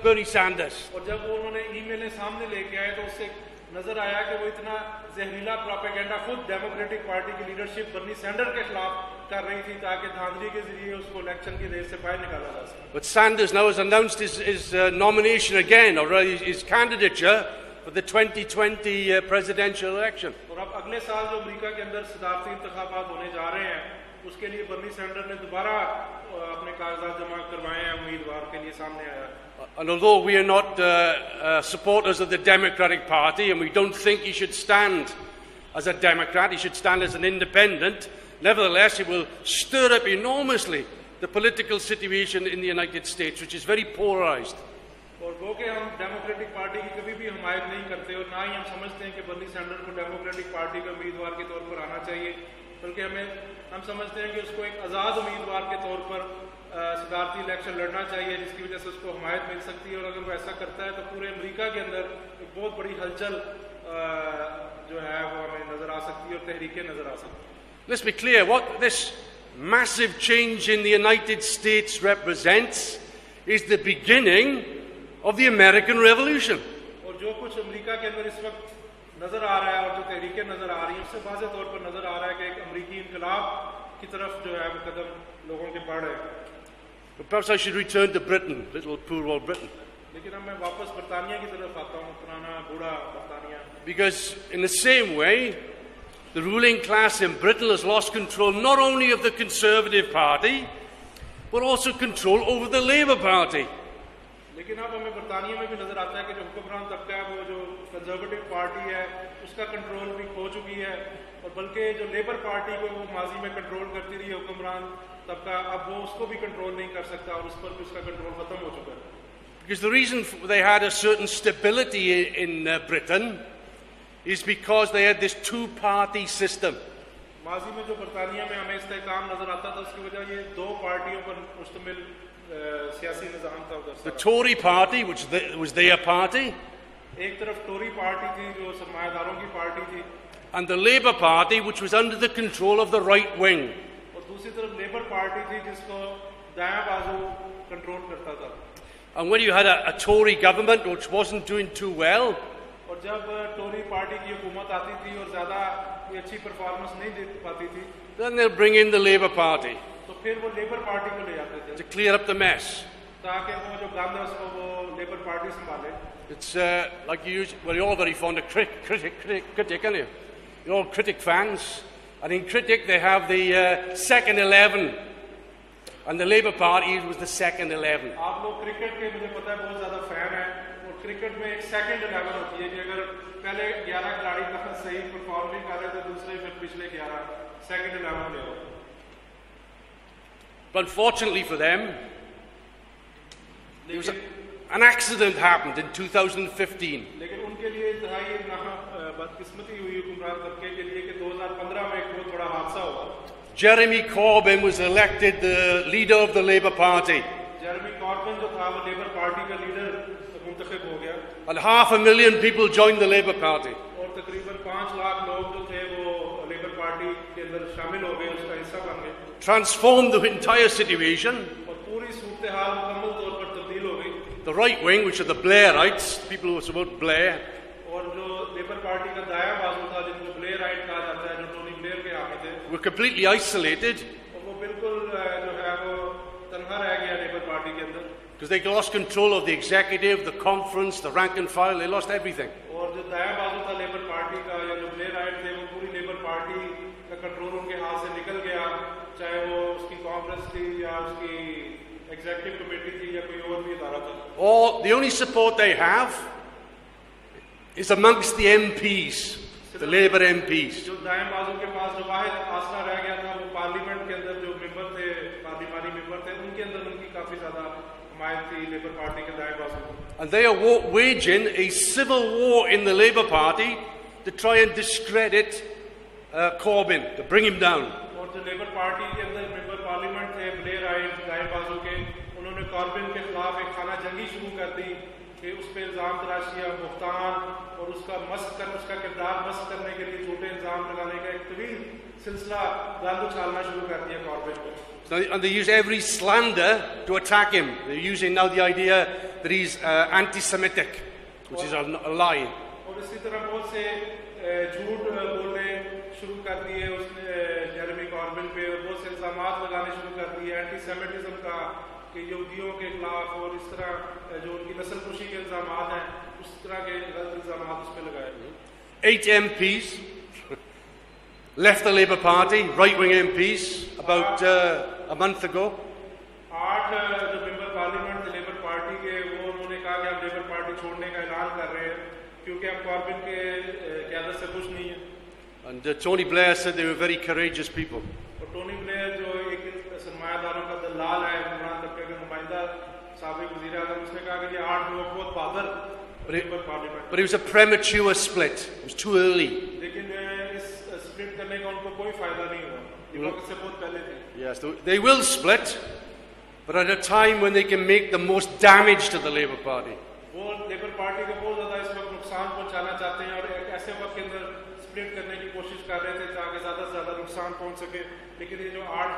Bernie Sanders. और जब वो उन्होंने ईमेलें सामने लेके आए तो उससे नजर आया कि वो इतना जहरीला प्रोपेगेंडा खुद डेमोक्रेटिक पार्टी की लीडरशिप बर्नी सैंडर के खिलाफ कर रही थी ताकि धांधली के जरिए उसको इलेक्शन की रेस से बाहर निकाला जा सके. But Sanders now has announced his nomination again, or his candidature for the 2020 presidential election. और अब अगले साल जो अमेरिका के अंदर सदारती इंतखाबात होने जा रहे हैं, उसके लिए बर्नी सैंडर ने दोबारा अपने कागजात जमा करवाए हैं उम्मीदवार के लिए सामने आया. And although we are not supporters of the Democratic Party and we don't think he should stand as a Democrat, he should stand as an independent, nevertheless it will stir up enormously the political situation in the United States, which is very polarized. और वो कि हम democratic party की कभी भी हमायत नहीं करते और ना ही हम समझते हैं कि बर्नी सैंडर को डेमोक्रेटिक पार्टी का उम्मीदवार के तौर पर आना चाहिए, बल्कि हम समझते हैं कि उसको एक आज़ाद उम्मीदवार के तौर पर सदारती इलेक्शन लड़ना चाहिए जिसकी वजह से उसको हमायत मिल सकती है. और अगर वो ऐसा करता है तो पूरे अमेरिका के अंदर एक बहुत बड़ी हलचल जो है वो हमें नजर आ सकती है और तहरीकें नजर आ सकती है. Let's be clear, what this massive change in the United States represents is the beginning of the American Revolution. और जो कुछ अमेरिका के अंदर इस वक्त नजर आ रहा है और जो तहरीकें नजर आ रही हैं उससे वाज़ेह तौर पर नजर आ रहा है कि एक अमेरिकी इनकलाब की तरफ जो है वो कदम लोगों के बढ़ रहे हैं. But perhaps I should return to Britain, little poor old Britain. लेकिन अब मैं वापस बरतानिया की तरफ आता हूँ, पुराना बूढ़ा बरतानिया. Because in the same way, the ruling class in Britain has lost control not only of the Conservative Party, but also control over the Labour Party. लेकिन अब हमें बरतानिया में भी नजर आता है कि जो हुक्मरान तबका है वो जो कंजर्वेटिव पार्टी है उसका कंट्रोल भी खो चुकी है, और बल्कि जो लेबर पार्टी को वो माजी में कंट्रोल करती रही हुक्मरान तबका, अब वो उसको भी कंट्रोल नहीं कर सकता और उस पर भी उसका कंट्रोल खत्म हो चुका है. Because the reason they had a certain stability in Britain is because they had this two-party system. माजी में जो बरतानिया में हमें इस्तेहकाम नजर आता था उसकी वजह ये दो पार्टियों पर मुश्तमिल सियासी निज़ाम था उधर. The Tory party, which was their party, एक तरफ टोरी पार्टी थी जो सरमायादारों की पार्टी थी, and the Labour Party, which was under the control of the right wing. और दूसरी तरफ लेबर पार्टी थी जिसको दायां बाजू कंट्रोल करता था. And when you had a Tory government which wasn't doing too well, और जब टोरी पार्टी की हुकूमत आती थी और ज्यादा कोई अच्छी परफॉर्मेंस नहीं दे पाती थी, then they'll bring in the Labour Party तो फिर वो लेबर पार्टी को ले जाते थे to clear up the mess. ताकि वो जो गंद है उसको वो लेबर पार्टी संभाले. It's like you're all very fond of critic, aren't you? You're all critic fans. And in critic they have the second 11. And the Labour Party was the second 11. आप लोग क्रिकेट के मुझे पता है बहुत ज़्यादा fan है, और क्रिकेट में एक सेकंड 11 होती है कि अगर पहले 11 खिलाड़ी सही परफॉर्म नहीं कर रहे तो दूसरे फिर पिछले 11 सेकंड 11 ले लो. But unfortunately for them, an accident happened in 2015. लेकिन उनके लिए इंतहाई बदकिस्मती हुई हुक्मरान तबके के लिए कि 2015 में एक बहुत बड़ा हादसा हुआ. Jeremy Corbyn was elected the leader of the Labour Party. Jeremy Corbyn जो था वो लेबर पार्टी का लीडर मुंतखब हो गया. And 500,000 people joined the Labour Party. और तकरीबन 5 लाख लोग जो थे वो लेबर पार्टी के अंदर शामिल हो गए, उसका हिस्सा बन गए. Transformed the entire situation. और पूरी सूरत हाल मुकम्मल तौर पर तब्दील हो गई. The right wing, which are the Blairites, people who support Blair, और जो लेबर पार्टी का दायां बाजू था जिनको ब्लेयराइट कहा जाता है, जो टोनी ब्लेयर के आगे थे, were completely isolated. और वो बिल्कुल जो है वो तन्हा रह गया लेबर पार्टी के अंदर. Because they lost control of the executive, the conference, the rank and file. They lost everything. और जो दायां बाजू था लेबर पार्टी का या जो ब्लेयर राइट थे वो पूरी लेबर पार्टी का कंट्रोल उनके हाथ से निकल गया, चाहे वो उसकी कांग्रेस थी या उसकी एग्जीक्यूटिव कमेटी थी या कोई और भी इदारा था. Or the only support they have is amongst the MPs, the Labour MPs. जो दाएं बाजू के पास जो वाहिद आसरा रह गया था वो पार्लियामेंट के अंदर जो मेंबर थे, पार्लियामानी मेंबर थे, उनके अंदर उनकी काफी ज्यादा हमायत थी लेबर पार्टी के दाएं बाजू. And they are waging a civil war in the Labour Party to try and discredit Corbyn, to bring him down. और जो लेबर पार्टी के अंदर मेंबर पार्लियामेंट थे ब्लेयर राइट दाएं बाजू के, उन्होंने कॉर्बिन के खिलाफ एक खाना जंगी शुरू कर दी कि उस पर इल्ज़ाम तराशियाँ, बुख्तान और उसका किरदार मस्क करने के लिए छोटे इल्ज़ाम लगाने का एक तवील सिलसिला रंग उछालना शुरू कर दिया कॉर्बिन को. And they use every slander to attack him. They're using now the idea that he's anti-Semitic, which is a lie. और इसी तरह बहुत से झूठ बोलने शुरू कर दिए उसने जेरेमी कॉर्बिन पे, और बहुत से इल्ज़ामात लगाने शुरू कर दिए एंटी-सेमिटिज्म का कि यहूदियों के खिलाफ, और इस तरह जो उनकी नस्लकुशी के इल्ज़ामात हैं उस तरह के गलत इल्ज़ामात उस पर लगाए. 8 MPs left the Labour Party, right-wing MPs, about a month ago. 8 जो मेंबर पार्लियामेंट थे लेबर पार्टी के, वो उन्होंने कहा कि हम लेबर पार्टी छोड़ने का ऐलान कर रहे हैं क्योंकि हम कॉर्बिन के क़यादत से खुश नहीं हैं. And Tony Blair said they were very courageous people. और टोनी ब्लेयर जो एक सरमायादारों का दलाल है, हुक्मरान तबके के नुमाइंदा, साबिक वज़ीर आज़म, उसने कहा कि ये 8 लोग बहुत बहादुर Labour parliament. But it was a premature split. It was too early. लेकिन इस स्प्लिट करने का उनको कोई फायदा नहीं हुआ, ये वक्त से बहुत पहले थे. Yes, they will split, but at a time when they can make the most damage to the Labour Party. वो लेबर पार्टी को बहुत ज़्यादा इस वक्त नुकसान पहुंचाना चाहते हैं और एक ऐसे वक्त के अंदर स्प्लिट करने की कोशिश कर रहे थे ताकि ज़्यादा से ज़्यादा नुकसान पहुंच सके, लेकिन ये जो 8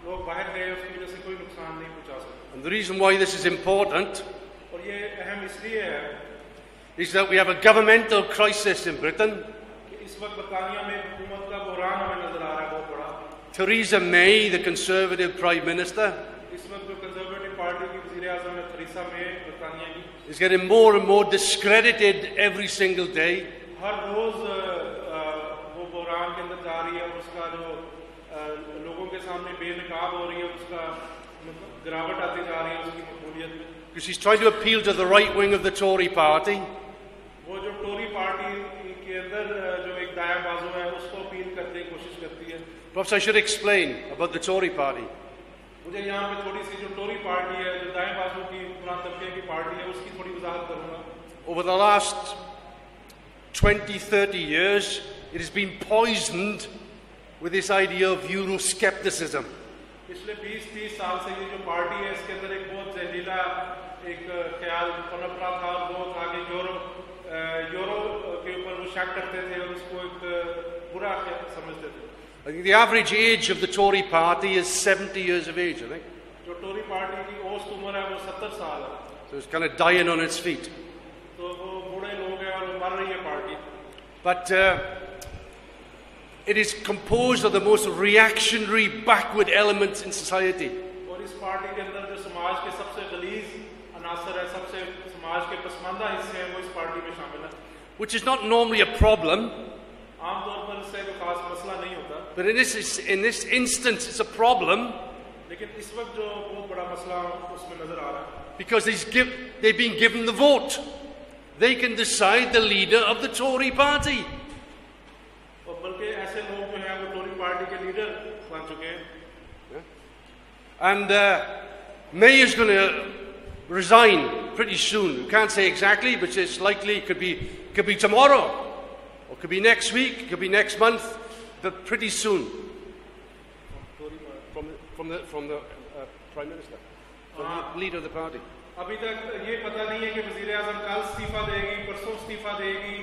लोग बाहर गए उसकी वजह से कोई नुकसान नहीं पहुंचा सके. And the reason why this is important और ये अहम इसलिए है is that we have a governmental crisis in Britain. कि इस वक्त बरतानिया में हुकूमत का बहरान हमें नजर आ रहा है बहुत बड़ा. Theresa May, the Conservative Prime Minister, इस वक्त जो कंजर्वेटिव पार्टी की वज़ीर आज़म है थेरेसा मे बरतानिया की, is getting more and more discredited every single day. हर रोज वो बहरान के अंदर जा रही है और उसका जो लोगों के सामने बेनकाब हो रही है, उसका गिरावट आती जा रही है उसकी मकबूलियत में. Because she's trying to appeal to the right wing of the Tory party. वो जो टोरी पार्टी के अंदर जो एक दायां बाजू है उसको अपील करने की कोशिश करती है. Perhaps I should explain about the Tory party. मुझे यहाँ पे थोड़ी सी जो टोरी पार्टी है, जो दाएं बाजू की पुराने तबके की पार्टी है, उसकी थोड़ी वजाहत करूँगा. Over the last 20-30 years, it has been poisoned with this idea of Euroscepticism. पिछले 20-30 साल से ये जो पार्टी है इसके अंदर एक बहुत जहरीला एक ख्याल पनपरा था, और वो था कि यूरो के ऊपर वो शक करते थे और उसको एक बुरा समझते थे. I think the average age of the Tory party is 70 years of age, I think. जो टोरी पार्टी की औसत उम्र है वो 70 साल है. So it's kind of dying on its feet. तो वो बूढ़े लोग हैं और मर रही है party. But it is composed of the most reactionary, backward elements in society. और इस पार्टी के अंदर जो समाज के सबसे गलीज अनासर है, सबसे समाज के पसमानदा हिस्से हैं, वो इस पार्टी में शामिल है. Which is not normally a problem. आमतौर पर इससे कोई खास मसला नहीं होता. But in this instance, it's a problem. लेकिन इस वक्त जो बहुत बड़ा मसला उसमें नजर आ रहा है. Because they've been given the vote. They can decide the leader of the Tory party. और बल्कि ऐसे लोग जो हैं वो टोरी पार्टी के लीडर बन चुके हैं. And May is going to resign pretty soon. We can't say exactly, but it's likely it could be tomorrow, or could be next week, it could be next month, but pretty soon. From the Prime Minister, from the leader of the party. अभी तक ये पता नहीं है कि वज़ीर आज़म कल इस्तीफा देगी, परसों इस्तीफा देगी,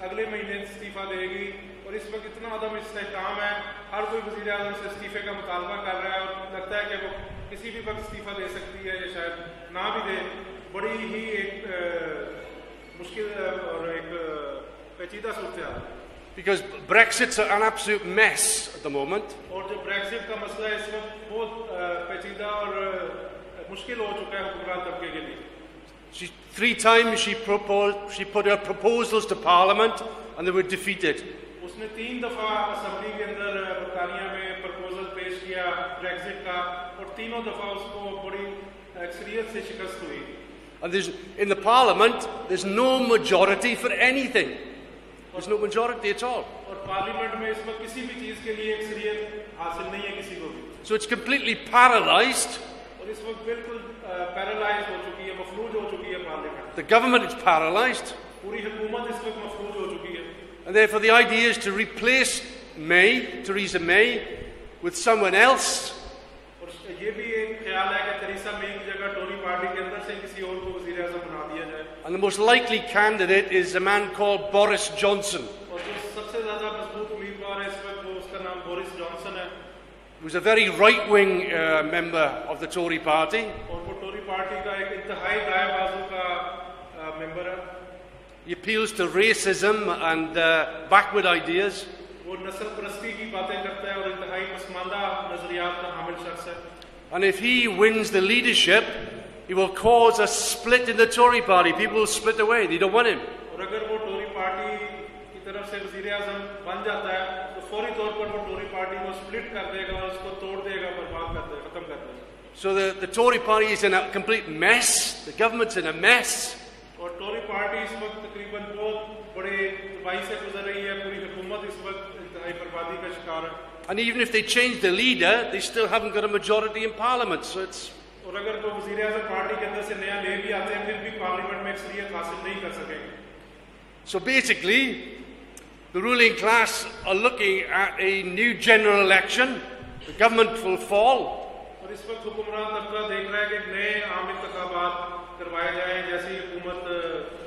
अगले महीने इस्तीफा देगी, और इस वक्त इतना अदम इस्तेहकाम है, हर कोई वज़ीर आज़म से इस्तीफे का मुतालबा कर रहा है और लगता है कि वो किसी भी वक्त इस्तीफा दे सकती है या शायद ना भी दे. बड़ी ही एक मुश्किल और एक पेचीदा सूरत-ए-हाल. Because Brexit's an absolute mess at the moment. और जो ब्रेक्सिट का मसला है इस वक्त बहुत पेचीदा और मुश्किल हो चुका है हुक्मरान तबके के लिए। Three times she put her proposals to Parliament and they were defeated. उसने 3 दफा असेंबली के अंदर बरतानिया में प्रपोजल पेश किया ब्रेक्सिट का और तीनों दफा उसको बड़ी अक्सरियत से शिकस्त हुई। And in the Parliament, there's no majority for anything. There's no majority at all. और पार्लियामेंट में इस वक्त किसी भी चीज के लिए अक्सरियत हासिल नहीं है किसी को भी। So it's completely paralysed. और इस वक्त बिल्कुल पैरालाइज हो चुकी है, मफलूज हो चुकी है parliament. The government is paralysed. पूरी हुकूमत इस वक्त मफलूज हो चुकी है। And therefore the idea is to replace Theresa May, with someone else. और ये भी एक ख्याल है कि थेरेसा मे की जगह टोरी पार्टी के अंदर से किसी और को वज़ीर आज़म बना दिया जाए। And the most likely candidate is a man called Boris Johnson. और जो सबसे ज़्यादा मजबूत उम्मीदवार है इस वक्त वो उसका नाम बोरिस जॉनसन है। Who's a very right-wing member of the Tory party. और वो टोरी पार्टी का एक इंतहाई दाएं बाजू का मेंबर है। He appeals to racism and backward ideas. वो नस्ल परस्ती की बातें करता है और इंतहाई पसमानदा नजरियात का हामिल शख्स है। And if he wins the leadership, he will cause a split in the Tory party. People will split away. They don't want him. और अगर वो टोरी पार्टी की तरफ से वज़ीर आज़म बन जाता है तो फौरी तौर पर वो टोरी पार्टी को स्प्लिट कर देगा और उसको तोड़ देगा, बर्बाद कर देगा, खत्म कर देगा। So the Tory party is in a complete mess. The government's in a mess. और टोरी पार्टी इस वक्त तकरीबन बहुत बड़े तबाही से गुजर रही है। पूरी हुकूमत इस वक्त इंतहाई बर्बादी का शिकार है। And even if they change the leader, they still haven't got a majority in Parliament. So it's. और अगर वो वज़ीर आज़म पार्टी के अंदर से नया ले भी आते हैं फिर भी पार्लियामेंट में अक्सरियत हासिल नहीं कर सकेंगे। So basically, the ruling class are looking at a new general election. The government will fall. और इस वक्त हुक्मरान तबका देख रहा है कि नए आम इंतखाबात करवाए जाएं जैसी हुकूमत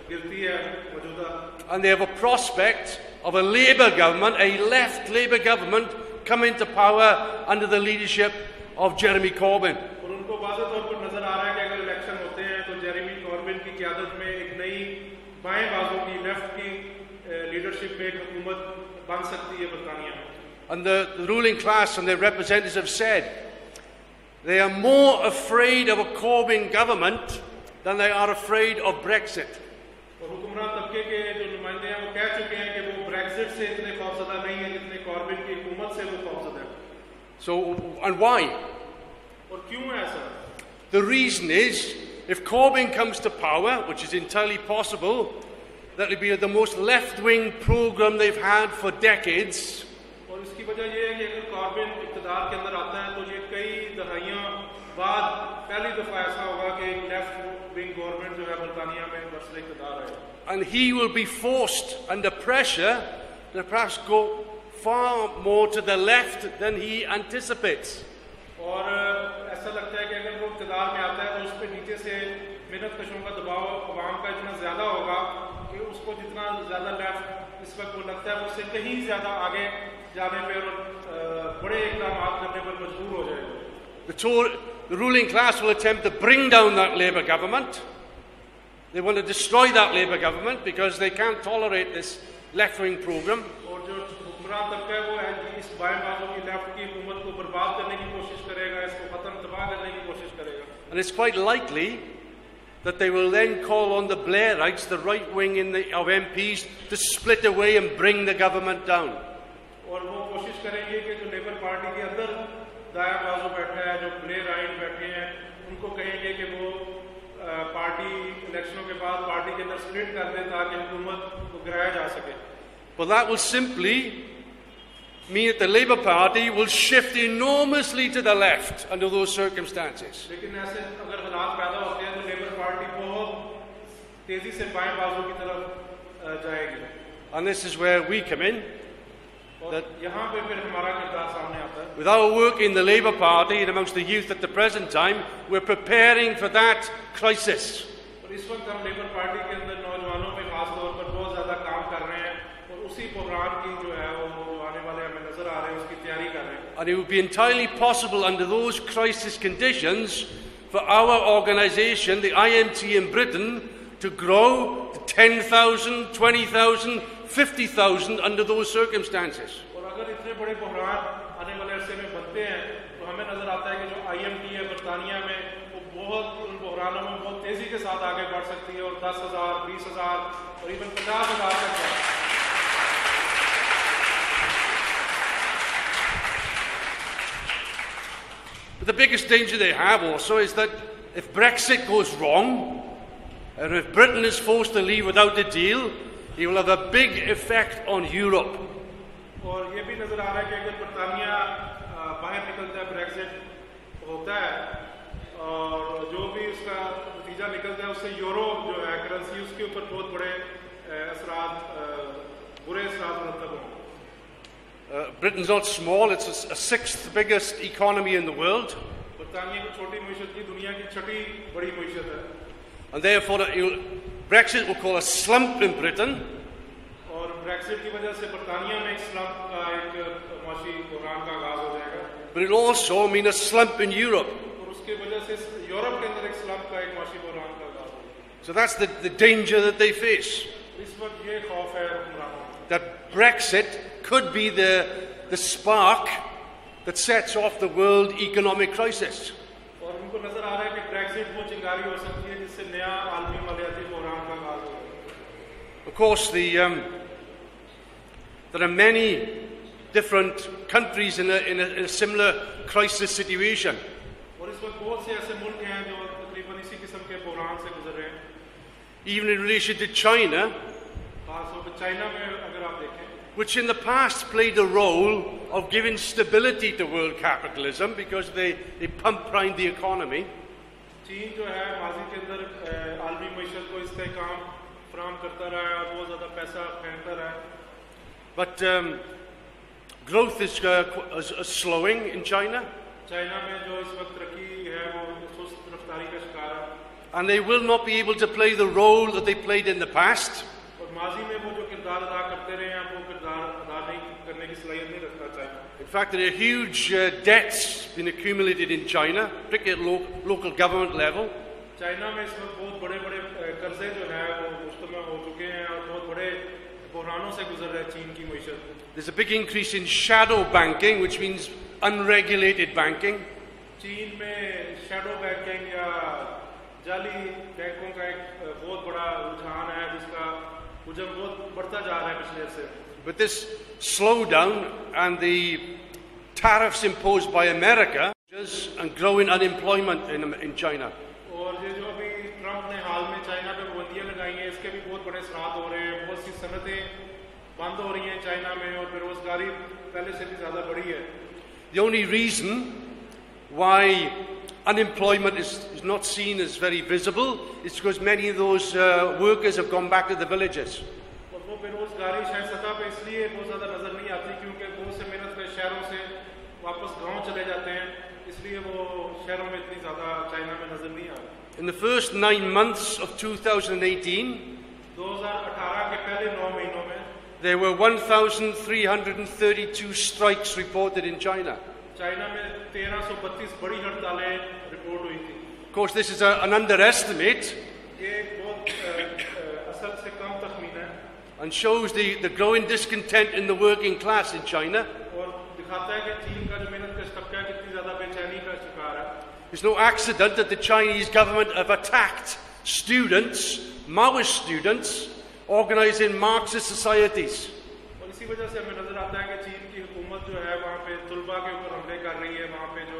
गिरती है मौजूदा। And they have a prospect of a Labour government, a left Labour government, coming to power under the leadership of Jeremy Corbyn. और उनको वाज़ेह तौर पर नजर आ रहा है कि अगर इलेक्शन होते हैं तो जेरेमी कॉर्बिन की क़यादत में एक नई बाएं बाजू की लेफ्ट की लीडरशिप में एक हुकूमत बन सकती है बरतानिया में। And the ruling class and their representatives have said they are more afraid of a Corbyn government than they are afraid of Brexit. और हुक्मरान तबके के जो नुमाइंदे हैं वो कह चुके हैं कि वो ब्रेक्सिट से इतने खौफजदा नहीं है जितने कॉर्बिन की हुकूमत से वो खौफजदा है। So, and why? और क्यों है ऐसा? The reason is, if Corbyn comes to power, which is entirely possible, that will be the most left-wing programme they've had for decades. और इसकी वजह ये है कि अगर कॉर्बिन इक़्तिदार के अंदर आता है तो ये कई दहाइयां बाद पहली दफा ऐसा होगा कि एक लेफ्ट विंग गवर्नमेंट जो है बरतानिया में बरसर इक़्तिदार है। And he will be forced under pressure to perhaps go far more to the left than he anticipates. और ऐसा लगता है कि अगर वो इक़्तिदार में आता है तो उस पर नीचे से मिन्नत कशों का दबाव अवाम का इतना ज़्यादा होगा कि उसको जितना ज़्यादा लेफ्ट इस वक्त वो लगता है उससे कहीं ज़्यादा आगे जाने पर और बड़े इक़दाम करने पर मजबूर हो जाएगा। The ruling class will attempt to bring down that Labour government. They want to destroy that Labour government because they can't tolerate this left-wing programme. और जो हुक्मरान तबका है वो इस बाएं बाजू की लेफ्ट की हुकूमत को बर्बाद करने की कोशिश करेगा, इसको खत्म तबाह करने की कोशिश करेगा। And it's quite likely that they will then call on the Blairites, the right wing of MPs, to split away and bring the government down. और वो कोशिश करेंगे कि जो लेबर पार्टी के अंदर दायां बाजू बैठा है, जो ब्लेयराइट बैठे हैं, उनको कहेंगे कि वो पार्टी इलेक्शनों के बाद पार्टी के अंदर स्प्लिट कर दें ताकि हुकूमत को गिराया जा सके। But that will simply mean that the Labour Party will shift enormously to the left under those circumstances. लेकिन ऐसे अगर हालात पैदा होते हैं तो लेबर पार्टी बहुत तेजी से बाएं बाजू की तरफ जाएगी। And this is where we come in. That यहाँ पे फिर हमारा किरदार सामने आता है। With our work in the Labour Party and amongst the youth at the present time, we're preparing for that crisis. और इस वक्त हम लेबर पार्टी के अंदर नौजवानों पे खास तौर पर बहुत ज़्यादा काम कर रहे हैं और उसी प्रोग्राम की जो है वो आने वाले हमें नजर आ रहे हैं उसकी तैयारी कर रहे हैं। And it would be entirely possible under those crisis conditions for our organisation, the IMT in Britain, to grow to 10,000, 20,000, 50,000 under those circumstances. और अगर इतने बड़े बहरान आने वाले अरसे में बनते हैं तो हमें नजर आता है कि जो IMT है बरतानिया में वो बहुत उन बहरानों में बहुत तेजी के साथ आगे बढ़ सकती है और 10,000, 20,000 और इवन 50,000 तक जाए। But the biggest danger they have also is that if Brexit goes wrong, and if Britain is forced to leave without a deal, it will have a big effect on Europe. और ये भी नजर आ रहा है कि अगर बरतानिया बाहर निकलता है, ब्रेक्सिट होता है और जो भी उसका नतीजा निकलता है उससे यूरो जो है करेंसी उसके ऊपर बहुत बड़े बुरे असरात मुरतब होंगे। Britain's not small, it's a sixth biggest economy in the world. बरतानिया की छोटी मईशत की दुनिया की छठी बड़ी मईशत है। And therefore Brexit will cause a slump in Britain. और ब्रेक्सिट की वजह से बरतानिया में एक स्लम्प का एक माशी बहरान का आगाज हो जाएगा। But it will also mean a slump in Europe. और उसके वजह से यूरोप के अंदर एक स्लम्प का एक माशी बहरान का आगाज होगा। So that's the danger that they face. इस वक्त ये खौफ है हुक्मरानों। That Brexit could be the spark that sets off the world economic crisis. और उनको नजर आ रहा है कि ब्रेक्सिट वो चिंगारी हो सकती है जिससे नया आलमी मालियाती बहरान का आगाज होगा। Of course, there are many different countries in a similar crisis situation. और इस वक्त बहुत से ऐसे मुल्क हैं जो तकरीबन इसी किस्म के बहरान से गुजर रहे हैं। Even in relation to China, खासतौर पर चाइना में अगर आप देखें, which in the past played a role of giving stability to world capitalism because they pump prime the economy. चीन जो है माजी के अंदर आलमी मईशत को इस्तेहकाम फराहम करता रहा है और बहुत ज़्यादा पैसा फेंकता रहा है। But growth is slowing in China. China में जो इस वक्त तरक्की है वो सुस्त रफ्तारी का शिकार है। And they will not be able to play the role that they played in the past. और माजी में वो जो किरदार अदा करते रहे हैं वो किरदार अदा नहीं करने की सलाहियत नहीं रखता China. In fact, there are huge debts being accumulated in China, particularly at local government level. China में इस वक्त बहुत बड़े-बड़े कर्जे जो है वो मुश्तमिल हो चुके हैं और बहुत बड़े बहरानों से गुजर रहा है चीन की मईशत। There's a big increase in shadow banking, which means unregulated banking. चीन में शैडो बैंकिंग या जाली बैंकों का एक बहुत बड़ा रुझान है जिसका हुजम बहुत बढ़ता जा रहा है पिछले अरसे। But this slowdown and the tariffs imposed by America and growing unemployment in China. और ये जो अभी ट्रंप ने हाल में चाइना पे पाबंदियां लगाई हैं इसके भी बहुत बड़े असरात हो रहे हैं। बहुत सी सनतें बंद हो रही हैं चाइना में और बेरोजगारी पहले से भी ज्यादा बढ़ी है। The only reason why unemployment is not seen as very visible is because many of those workers have gone back to the villages. और वो बेरोजगारी शायद सतह पे इसलिए बहुत ज्यादा नजर नहीं आती क्योंकि बहुत से मेहनत के शहरों से वापस गांव चले जाते हैं, इसलिए वो शहरों में इतनी ज्यादा चाइना में नजर नहीं आ रही। In the first 9 months of 2018, 2018 के पहले 9 महीनों में there were 1,332 strikes reported in China. China में 1332 बड़ी हड़तालें रिपोर्ट हुई थी। Of course, this is an underestimate. ये एक बहुत असल से कम तखमीन है and shows the growing discontent in the working class in China. और दिखाता है कि चीन का जो मेहनतकश तबका है कितनी ज्यादा बेचैनी का शिकार है। It's no accident that the Chinese government have attacked students, Maoist students, organizing Marxist societies. और इसी वजह से हमें नजर आता है कि चीन की हुकूमत जो है वहाँ पे तुलबा के ऊपर हमले कर रही है। वहाँ पे जो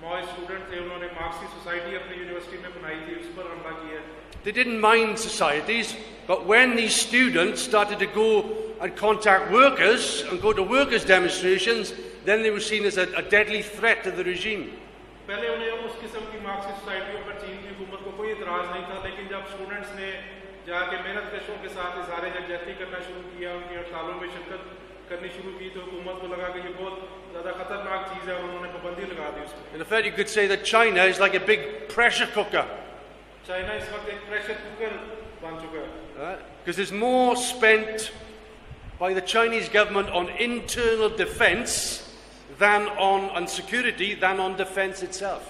माओइस्ट स्टूडेंट थे उन्होंने मार्क्सिस्ट सोसाइटी अपनी यूनिवर्सिटी में बनाई थी, उस पर हमला किया है। They didn't mind societies, but when these students started to go and contact workers and go to workers' demonstrations, then they were seen as a deadly threat to the regime. पहले उन्हें उस किस्म की मार्क्सिस्ट सोसाइटियों पर चीन की हुकूमत को कोई इतराज नहीं था, लेकिन जब स्टूडेंट्स ने जाके मेहनतकशों के साथ इज़हार यकजहती करना शुरू किया, उनकी हड़तालों में शिरकत करनी शुरू की, तो हुकूमत को लगा कि ये बहुत ज़्यादा खतरनाक चीज़ है और उन्होंने पाबंदी लगा दी उस पर। In effect, you could say that China is like a big pressure cooker. China इस वक्त एक प्रेशर कुकर बन चुका है। Because there's more spent by the Chinese government on internal defense than on security than on defense itself.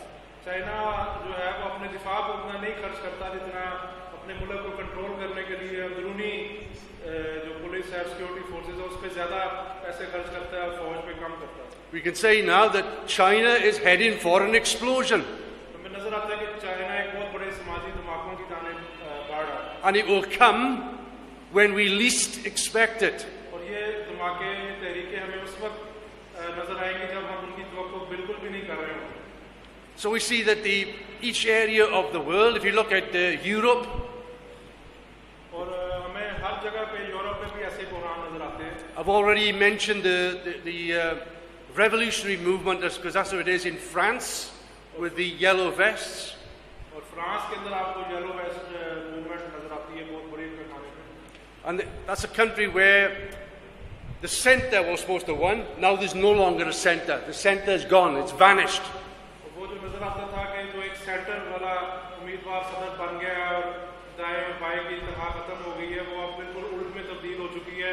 China जो है वो अपने दिफा को उतना नहीं खर्च करता जितना अपने मुल्क को कंट्रोल करने के लिए अंदरूनी जो पुलिस है, सिक्योरिटी फोर्सेस है, उस पर ज्यादा पैसे खर्च करता है और फौज पे कम करता है। We can say now that China is heading for an explosion. हमें नजर आता है कि and it will come when we least expect it. और ये धमाके तहरीकें हमें उस वक्त नजर आएंगी जब हम उनकी तवक्को बिल्कुल भी नहीं कर रहे होंगे. So we see that each area of the world, if you look at Europe, और हमें हर जगह पे यूरोप में भी ऐसे बुहरान नजर आते हैं. I've already mentioned the revolutionary movement, because that's what it is in France with the yellow vests. और फ्रांस के अंदर आपको येलो वेस्ट मूवमेंट नजर आती है बहुत बड़ी पैमाने पे. And that's a country where the centre was supposed to win. Now there's no longer a centre. The centre is gone. It's vanished. वो जो नजर आता था कि जो एक सेंटर वाला उम्मीदवार सदर बन गया है और दाएं और बाएं की इत्तेहाद खत्म हो गई है, वो अब बिल्कुल उल्ट में तब्दील हो चुकी है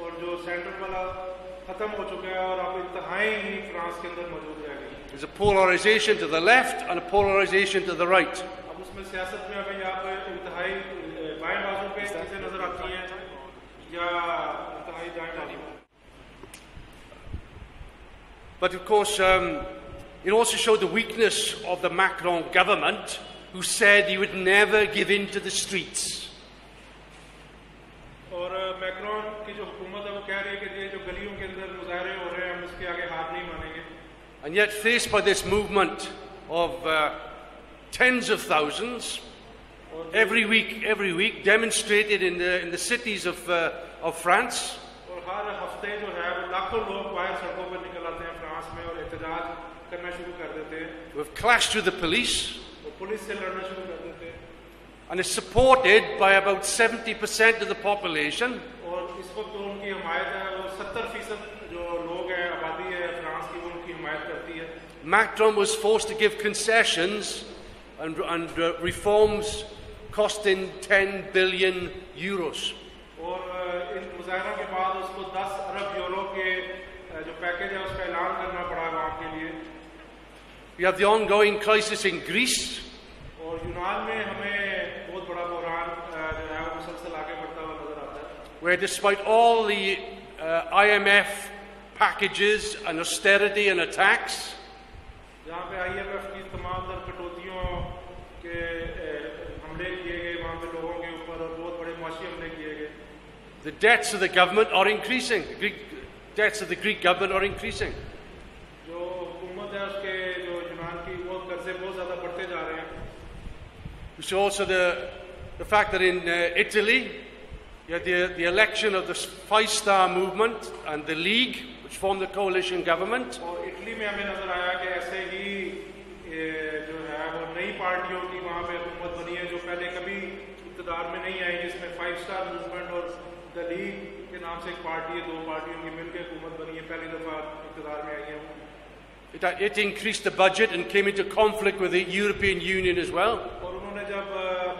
और जो सेंटर वाला खत्म हो चुका है और अब इत्तेहादें ही फ्रांस के अंदर मौजूद रह गई. There's a polarization to the left and a polarization to the right. अब उसमें सियासत में हमें यहाँ पे इंतहाई बाएं बाजू पे चीजें नजर आती हैं या इंतहाई दाएं बाजू. But of course, it also showed the weakness of the Macron government, who said he would never give in to the streets. और मैक्रोन की जो हुकूमत है वो कह रही है कि ये जो गलियों के अंदर मुजाहरे हो रहे हैं हम इसके आगे हार नहीं मानेंगे. And yet, faced by this movement of tens of thousands, every week demonstrated in the cities of France, और हर हफ्ते जो है वो लाखों लोग बाहर सड़कों पर निकल आते हैं फ्रांस में और एहतजाज करना शुरू कर देते हैं. who have clashed with the police, वो पुलिस से लड़ना शुरू कर देते हैं. and is supported by about 70% of the population. और इस वक्त जो उनकी हमायत है वो 70% जो लोग हैं आबादी है फ्रांस की वो उनकी हमायत करती है. Macron was forced to give concessions and reforms costing 10 billion euros. और इन मुजाहरों के बाद उसको 10 अरब यूरो के जो पैकेज है उसका ऐलान करना पड़ा आवाम के लिए. We have the ongoing crisis in Greece, और यूनान में हमें बहुत बड़ा बुहरान जो है वो मुसलसल आगे बढ़ता हुआ नजर आता है. where despite all the IMF packages and austerity and attacks, जहाँ पे IMF की तमाम तर कटौतियों के हमले किए गए वहाँ पे लोगों के ऊपर और बहुत बड़े मुआशी हमले किए गए. the debts of the government are increasing. The debts of the Greek government are increasing. जो हुकूमत है उसके जो यूनान की वो कर्जे बहुत ज़्यादा बढ़ते जा रहे हैं. We saw also the fact that in Italy, you had the election of the Five-Star Movement and the League, which formed the coalition government. और इटली में हमें नजर आया कि ऐसे ही जो है वो नई पार्टियों की वहाँ पे हुकूमत बनी है जो पहले कभी इक़्तिदार में नहीं आई, जिसमें 5 स्टार मूवमेंट और द लीग के नाम से एक पार्टी है, 2 पार्टियों की मिलकर हुकूमत बनी है, पहली दफा इक़्तिदार में आई है. It increased the budget and came into conflict with the European Union as well. और उन्होंने जब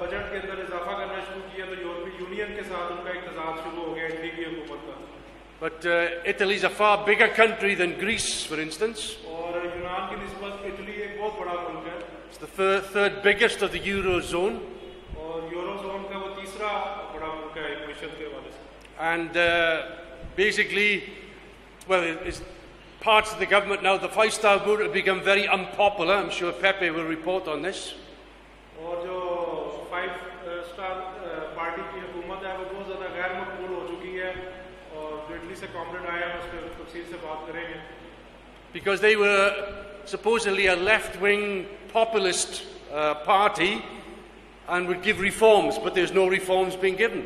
बजट के अंदर इजाफा करना शुरू किया तो यूरोपीय यूनियन के साथ उनका एक तजाद शुरू हो गया इटली की हुकूमत का. But Italy is a far bigger country than Greece, for instance. और यूनान की निस्बत इटली एक बहुत बड़ा मुल्क है. It's the third biggest of the Eurozone. और यूरोजोन का वो तीसरा बड़ा मुल्क है मीशत के हवाले से. And basically, well, it's parts of the government now, the Five-Star Movement have become very unpopular. I'm sure Pepe will report on this. और जो 5 स्टार पार्टी की हुकूमत है वो बहुत ज़्यादा गैर मकबूल हो चुकी है और जो इटली से कॉमरेड आए हैं उस पर तफसील से बात करेंगे. Because they were supposedly a left-wing populist party and would give reforms, but there's no reforms being given.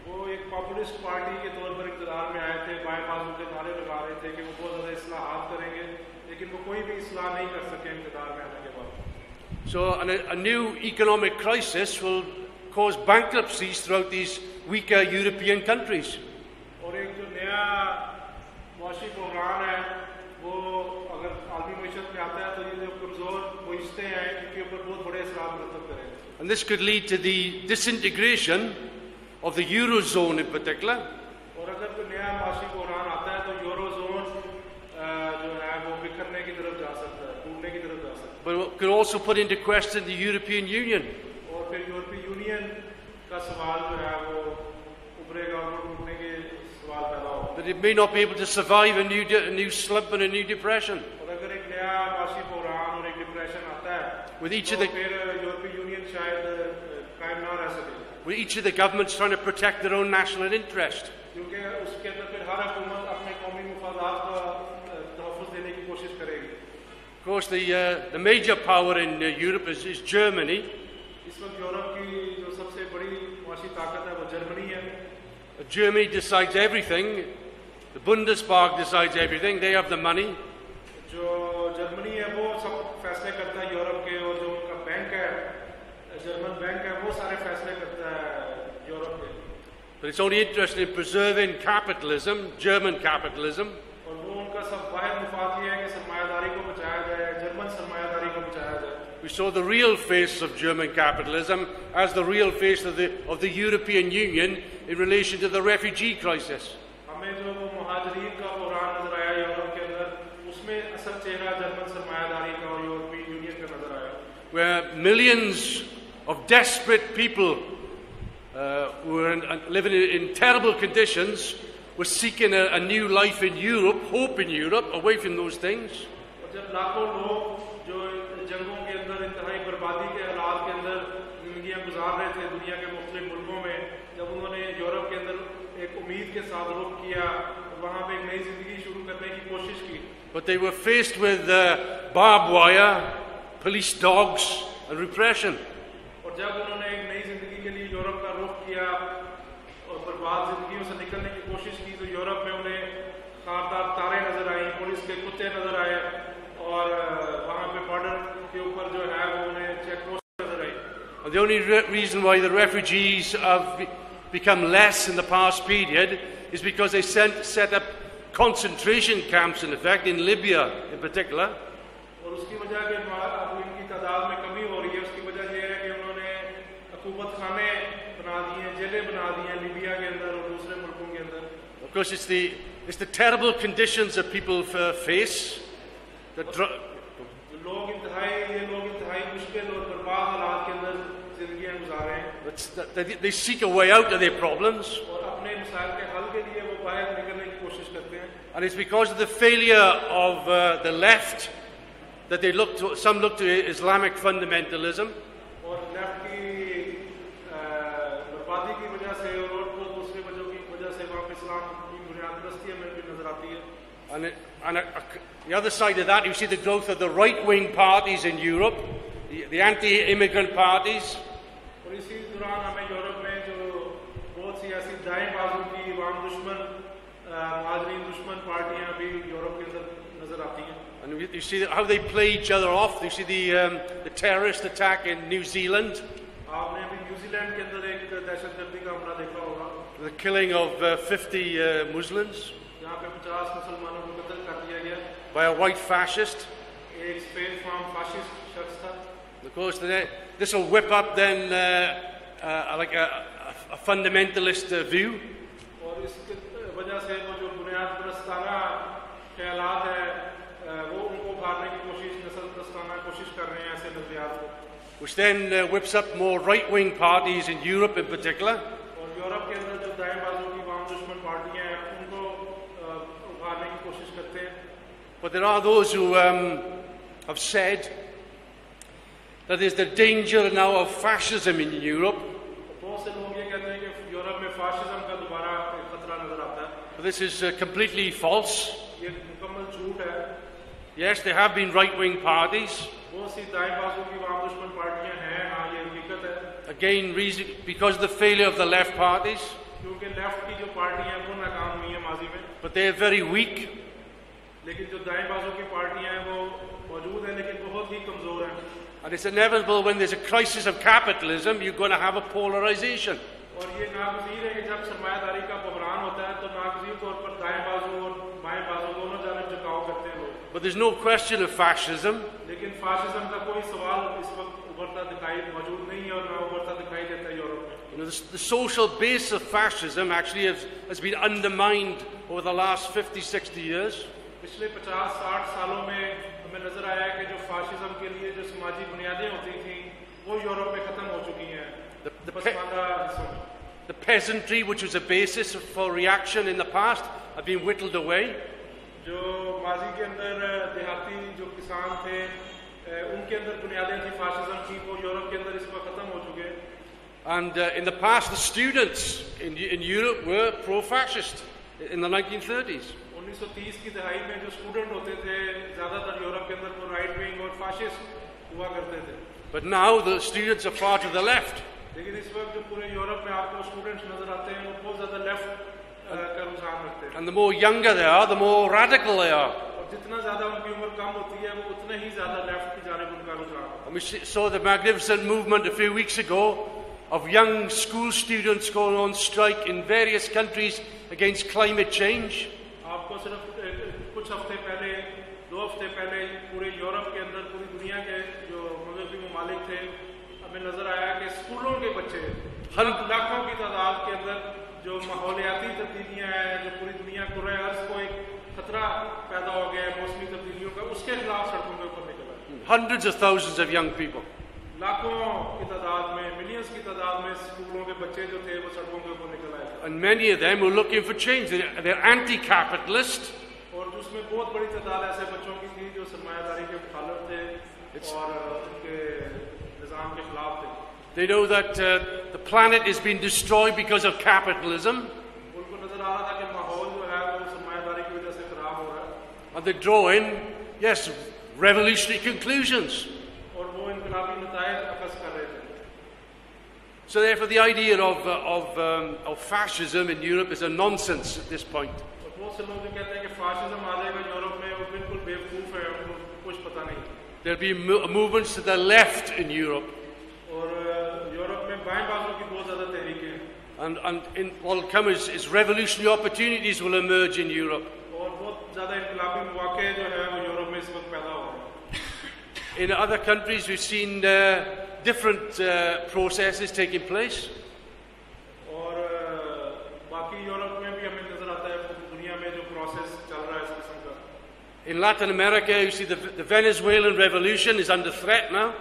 वो एक पॉपुलिस्ट पार्टी के तौर पर इक़्तिदार में आए थे, बाएं बाजू के नारे लगा रहे थे कि वो बहुत ज़्यादा इस्लाहात करेंगे, लेकिन वो कोई भी इस्लाह नहीं कर सके इक़्तिदार में आने के बाद. So a new economic crisis will cause bankruptcies throughout these weaker European countries. और एक जो नया मुआशी बहरान है वो अगर आलमी मईशत में आता है तो ये जो कमज़ोर मुइश्ते हैं इनके ऊपर बहुत बड़े असरात मुरतब करेंगे. And this could lead to the disintegration of the Eurozone in particular. और अगर कोई नया मुआशी बहरान आता है तो यूरोजोन जो है वो बिखरने की तरफ जा सकता है, टूटने की तरफ जा सकता है. But it could also put into question the European Union. और फिर यूरोपीय यूनियन का सवाल जो है वो उभरेगा और टूटने के सवाल पैदा होगा. That it may not be able to survive a new slump and a new depression. और अगर एक नया मुआशी बहरान और एक एक डिप्रेशन आता है with each तो of the फिर यूरोपीय यूनियन शायद कायम ना रह सके with each of the governments trying to protect their own national interest. क्योंकि उसके अंदर फिर हर हुकूमत अपने कौमी मुफादात का तहफ़्फ़ुज़ देने की कोशिश करेगी. Of course, the major power in Europe is Germany. इस वक्त यूरोप की जो सबसे बड़ी माशी ताकत है वो जर्मनी है. Germany decides everything. The Bundestag decides everything. They have the money. जो जर्मनी है वो सब फैसले करता है यूरोप के और जो उनका बैंक है जर्मन बैंक है वो सारे फैसले करता है यूरोप के. But it's only interested in preserving capitalism, German capitalism. और वो उनका सब वाहिद मुफाद ये है कि सरमायादारी को बचाया जाए, जर्मन सरमायादारी को बचाया जाए. We saw the real face of German capitalism as the real face of the European Union in relation to the refugee crisis. हमें जो वो मुहाजिरीन का बहरान नजर आया यूरोप के अंदर उसमें असल चेहरा जर्मन सरमायादारी का और यूरोपीय यूनियन का नजर आया. Where millions of desperate people who were living in terrible conditions were seeking a new life in Europe, hope in Europe, away from those things. और जब लाखों लोग जो जंगों के अंदर इंतहाई बर्बादी के हालात के अंदर जिंदगियां गुजार रहे थे दुनिया के मुख्तलिफ मुल्कों में, जब उन्होंने यूरोप के अंदर एक उम्मीद के साथ रुख किया वहां पे एक नई जिंदगी शुरू करने की कोशिश की. But they were faced with barbed wire, police dogs and repression. और जब उन्होंने एक नई जिंदगी के लिए यूरोप का रुख किया और बर्बाद जिंदगियों से निकलने की कोशिश की तो यूरोप में उन्हें खारदार तारे नजर आई, पुलिस के कुत्ते नजर आए और वहां पे बॉर्डर के ऊपर जो है वो उन्हें चेक पोस्ट नजर आई. And the only reason why the refugees have become less in the past period is because they set up concentration camps, in effect, in Libya in particular. और उसकी वजह के अब इनकी तादाद में कमी हो रही है. उसकी वजह यह है कि उन्होंने हुकूमत खाने बना दिए, जेलें बना दी हैं लीबिया के अंदर और दूसरे मुल्कों के अंदर. Of course, it's the terrible conditions that people face. ये लोग इंतहाई मुश्किल और बर्बाद हालात के अंदर जिंदगियां गुजार रहे हैं. They seek a way out of their problems. और अपने मसाइल के हल के लिए वो बाहर निकलने की कोशिश करते हैं. And it's because of the failure of the left that some look to Islamic fundamentalism. और लेफ्ट की बर्बादी की वजह से और दूसरी वजहों की वजह से वहाँ पे इस्लाम की बुनियाद परस्ती में भी नजर आती है. And the other side of that, you see the growth of the right-wing parties in Europe, the anti-immigrant parties. और इसी दौरान हमें यूरोप में जो बहुत सी ऐसी दाएं बाजू की वाम दुश्मन मुहाजिरीन दुश्मन पार्टियां भी यूरोप के अंदर नजर आती हैं. And you see how they play each other off. You see the terrorist attack in New Zealand. आपने अभी न्यूजीलैंड के अंदर एक दहशतगर्दी का हमला देखा होगा. The killing of 50 Muslims जहाँ पे 50 मुसलमानों को कत्ल कर दिया गया by a white fascist. एक स्पेन फार्म फाशिस्ट शख्स था. Of course, this will whip up then like a fundamentalist view. और इस वजह से वो जो बुनियाद परस्ताना ख्यालात है वो उनको उभारने की कोशिश नस्ल परस्ताना कोशिश कर रहे हैं ऐसे नजरियात को. Which then whips up more right-wing parties in Europe in particular. और यूरोप के अंदर जो दाएं बाजू की वाम दुश्मन पार्टियां हैं उनको उभारने की कोशिश करते हैं. But there are those who have said that there's the danger now of fascism in Europe. बहुत से लोग ये कहते हैं कि यूरोप में फाशिज्म का दोबारा एक खतरा नजर आता है. But this is completely false. ये मुकम्मल झूठ है. Yes, there have been right-wing parties. बहुत सी दाएं बाजू की वाम दुश्मन पार्टियां हैं, हाँ ये हकीकत है. Again, because of the failure of the left parties. क्योंकि लेफ्ट की जो पार्टियां हैं वो नाकाम हुई हैं माजी में. But they are very weak. लेकिन जो दाएं बाजू की पार्टियां हैं वो मौजूद हैं लेकिन बहुत ही कमजोर हैं. And it's inevitable when there's a crisis of capitalism, you're going to have a polarization. और ये नागज़ीर है कि जब सरमायादारी का बहरान होता है तो नागज़ीर तौर पर दाएं बाजू और बाएं बाजू दोनों जानिब झुकाव करते हैं लोग. But there's no question of fascism. लेकिन फाशिज्म का कोई सवाल इस वक्त उभरता दिखाई मौजूद नहीं है और ना उभरता दिखाई देता है यूरोप में. The social base of fascism actually has been undermined over the last 50-60 years. पिछले 50-60 सालों में हमें नजर आया है कि जो फाशिज्म के लिए जो समाजी बुनियादें होती थी वो यूरोप में खत्म हो चुकी हैं. The peasantry, which was a basis for reaction in the past, have been whittled away. जो माजी के अंदर देहाती जो किसान थे जिनके अंदर बुनियादें थी फाशिज्म की, वो यूरोप के अंदर इस वक्त खत्म हो चुके हैं। And in the past, the students in Europe were pro-fascist in the 1930s. 1930 की दहाई में जो स्टूडेंट होते थे ज्यादातर यूरोप के अंदर वो राइट विंग और फाशिस्ट हुआ करते थे। But now the students are far to the left. लेकिन इस वक्त जो पूरे यूरोप में आपको स्टूडेंट्स नजर आते हैं वो बहुत ज्यादा लेफ्ट का रुझान रखते हैं। And the more younger they are, the more radical they are. और जितना ज्यादा उनकी उम्र कम होती है वो उतना ही ज्यादा लेफ्ट की जानिब उनका रुझान। And we saw the magnificent movement a few weeks ago of young school students going on strike in various countries against climate change. आपको सिर्फ कुछ हफ्ते पहले, 2 हफ्ते पहले पूरे यूरोप के अंदर, पूरी दुनिया के जो मगरबी ममालिक थे, हमें नजर आया कि स्कूलों के बच्चे लाखों की तादाद के अंदर जो माहौलियाती तब्दीलियां हैं, जो पूरी दुनिया कुर्रे अर्ज को एक खतरा पैदा हो गया है मौसमी तब्दीलियों का, उसके खिलाफ सड़कों के ऊपर निकला। Hundreds of thousands of young people. लाखों की तादाद में, मिलियंस की तादाद में स्कूलों के बच्चे जो थे वो सड़कों के ऊपर निकल आए। And many of them were looking for change. They're anti-capitalist. और उसमें बहुत बड़ी तादाद ऐसे बच्चों की थी जो सरमायादारी के मुखालिफ थे और उनके निज़ाम के खिलाफ थे। They know that the planet is being destroyed because of capitalism. उनको नजर आ रहा था कि माहौल जो है वो सरमायादारी की वजह से खराब हो रहा है। And they draw in, yes, revolutionary conclusions. और वो इनकलाबी नतायज अखज़ कर रहे थे। So therefore the idea of fascism in Europe is a nonsense at this point. और बहुत से लोग जो कहते हैं कि फाशिज्म आ जाएगा यूरोप में, वो बिल्कुल बेवकूफ़ है, उनको कुछ पता नहीं। There'll be movements to the left in Europe. और यूरोप में बाएं बाजू की बहुत ज़्यादा तहरीकें हैं। And what will come is revolutionary opportunities will emerge in Europe. और बहुत ज़्यादा इनकलाबी मौके जो है वो यूरोप में इस वक्त पैदा हो रहे हैं। In other countries we've seen different processes taking place. और बाकी यूरोप में भी हमें नजर आता है दुनिया में जो प्रोसेस चल रहा है इस किस्म का। In Latin America you see the Venezuelan revolution is under threat now.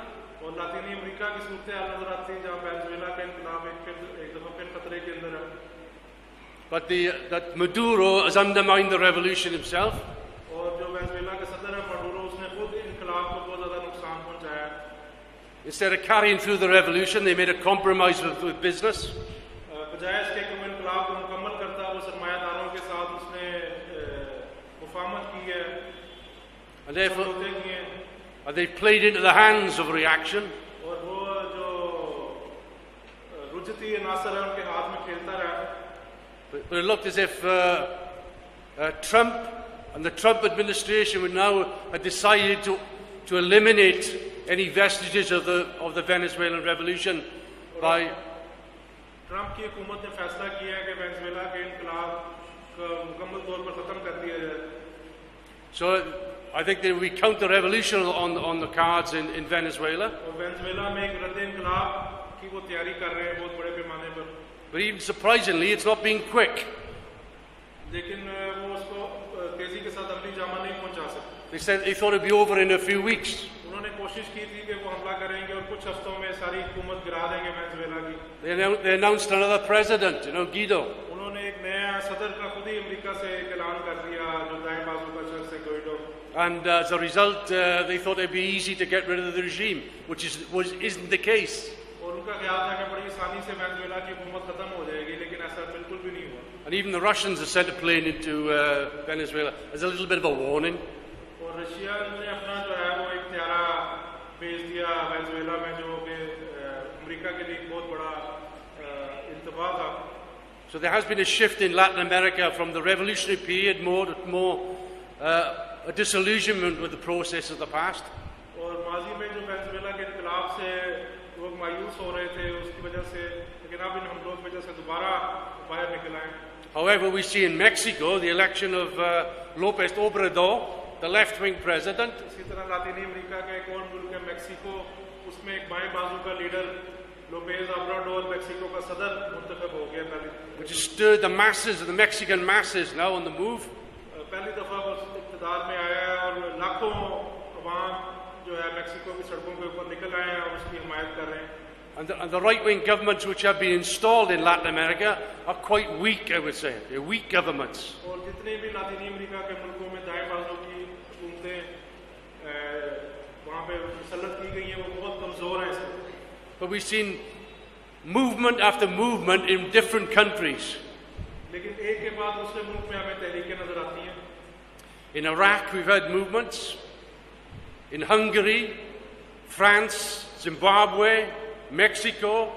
और लातीनी अमेरिका की सूरत हाल नजर आती है जहाँ वेनेजुएला का इनकलाब एक दफा फिर खतरे के अंदर है। But that Maduro has undermined the revolution himself. और जो वेनेजुएला का सदर है मडूरो, उसने खुद इनकलाब को बहुत ज्यादा नुकसान पहुंचाया। Instead of carrying through the revolution, they made a compromise with business. बजाय इसके कि वो इनकलाब को मुकम्मल करता, वो सरमायादारों के साथ उसने मुफाहमत की है। And therefore, they played into the hands of reaction. और वो जो रुजती अनासर है उनके हाथ में खेलता रहा। But it looked as if Trump and the Trump administration would now have decided to eliminate any vestiges of the Venezuelan revolution by Trump की हुकूमत ने फैसला किया है कि वेनेजुएला के इनकलाब को मुकम्मल तौर पर खत्म कर दिया जाए। So I think there will be counter-revolution on the cards in Venezuela. और वेनेजुएला में एक रद्द इनकलाब की वो तैयारी कर रहे हैं बहुत बड़े पैमाने पर। But even surprisingly, it's not being quick. लेकिन वो उसको तेजी के साथ अमली जामा नहीं पहुंचा सकते। They said they thought it'd be over in a few weeks. उन्होंने कोशिश की थी कि वो हमला करेंगे और कुछ हफ्तों में सारी हुकूमत गिरा देंगे वेनेजुएला की। They announced another president, Guido. उन्होंने एक नया सदर का खुद ही अमेरिका से ऐलान कर दिया जो दाएं बाजू का शख्स है Guido. And as a result, they thought it'd be easy to get rid of the regime, which isn't the case. और उनका ख्याल था कि बड़ी आसानी से वेनेजुएला की हुकूमत खत्म हो जाएगी, लेकिन ऐसा बिल्कुल भी नहीं हुआ। And even the Russians have sent a plane into Venezuela as a little bit of a warning. और रशिया ने अपना जो है वो एक त्यारा भेज दिया वेनेजुएला में जो कि अमेरिका के लिए बहुत बड़ा इंतबा था। So there has been a shift in Latin America from the revolutionary period more a disillusionment with the process of the past. और माजी में जो वेनेजुएला के इनकलाब से लोग मायूस हो रहे थे उसकी वजह से, लेकिन अब इन हमलों की वजह से दोबारा बाहर निकल आए। However, we see in Mexico the election of López Obrador, the left-wing president. इसी तरह लातीनी अमेरिका का एक और मुल्क है मेक्सिको, उसमें एक बाएं बाजू का लीडर लोपेज ओब्राडोर मेक्सिको का सदर मुंतखब हो गया पहले, which has stirred the masses, the Mexican masses now on the move. पहली दफा वो इक़्तिदार में आया है और लाखों अवाम जो है मेक्सिको की सड़कों के ऊपर निकल आए हैं और उसकी हिमायत कर रहे हैं। And the right-wing governments which have been installed in Latin America are quite weak, I would say. They're weak governments. और जितने भी लातीनी अमेरिका के मुल्कों में दाएं बाजू की हुकूमतें वहाँ वहाँ पे मुसल्लत की गई हैं वो बहुत कमज़ोर हैं इसमें। But we've seen movement after movement in different countries. लेकिन एक के बाद दूसरे मुल्क में हमें तहरीकें नजर आती हैं। In Iraq, we've had movements. In Hungary, France, Zimbabwe, Mexico,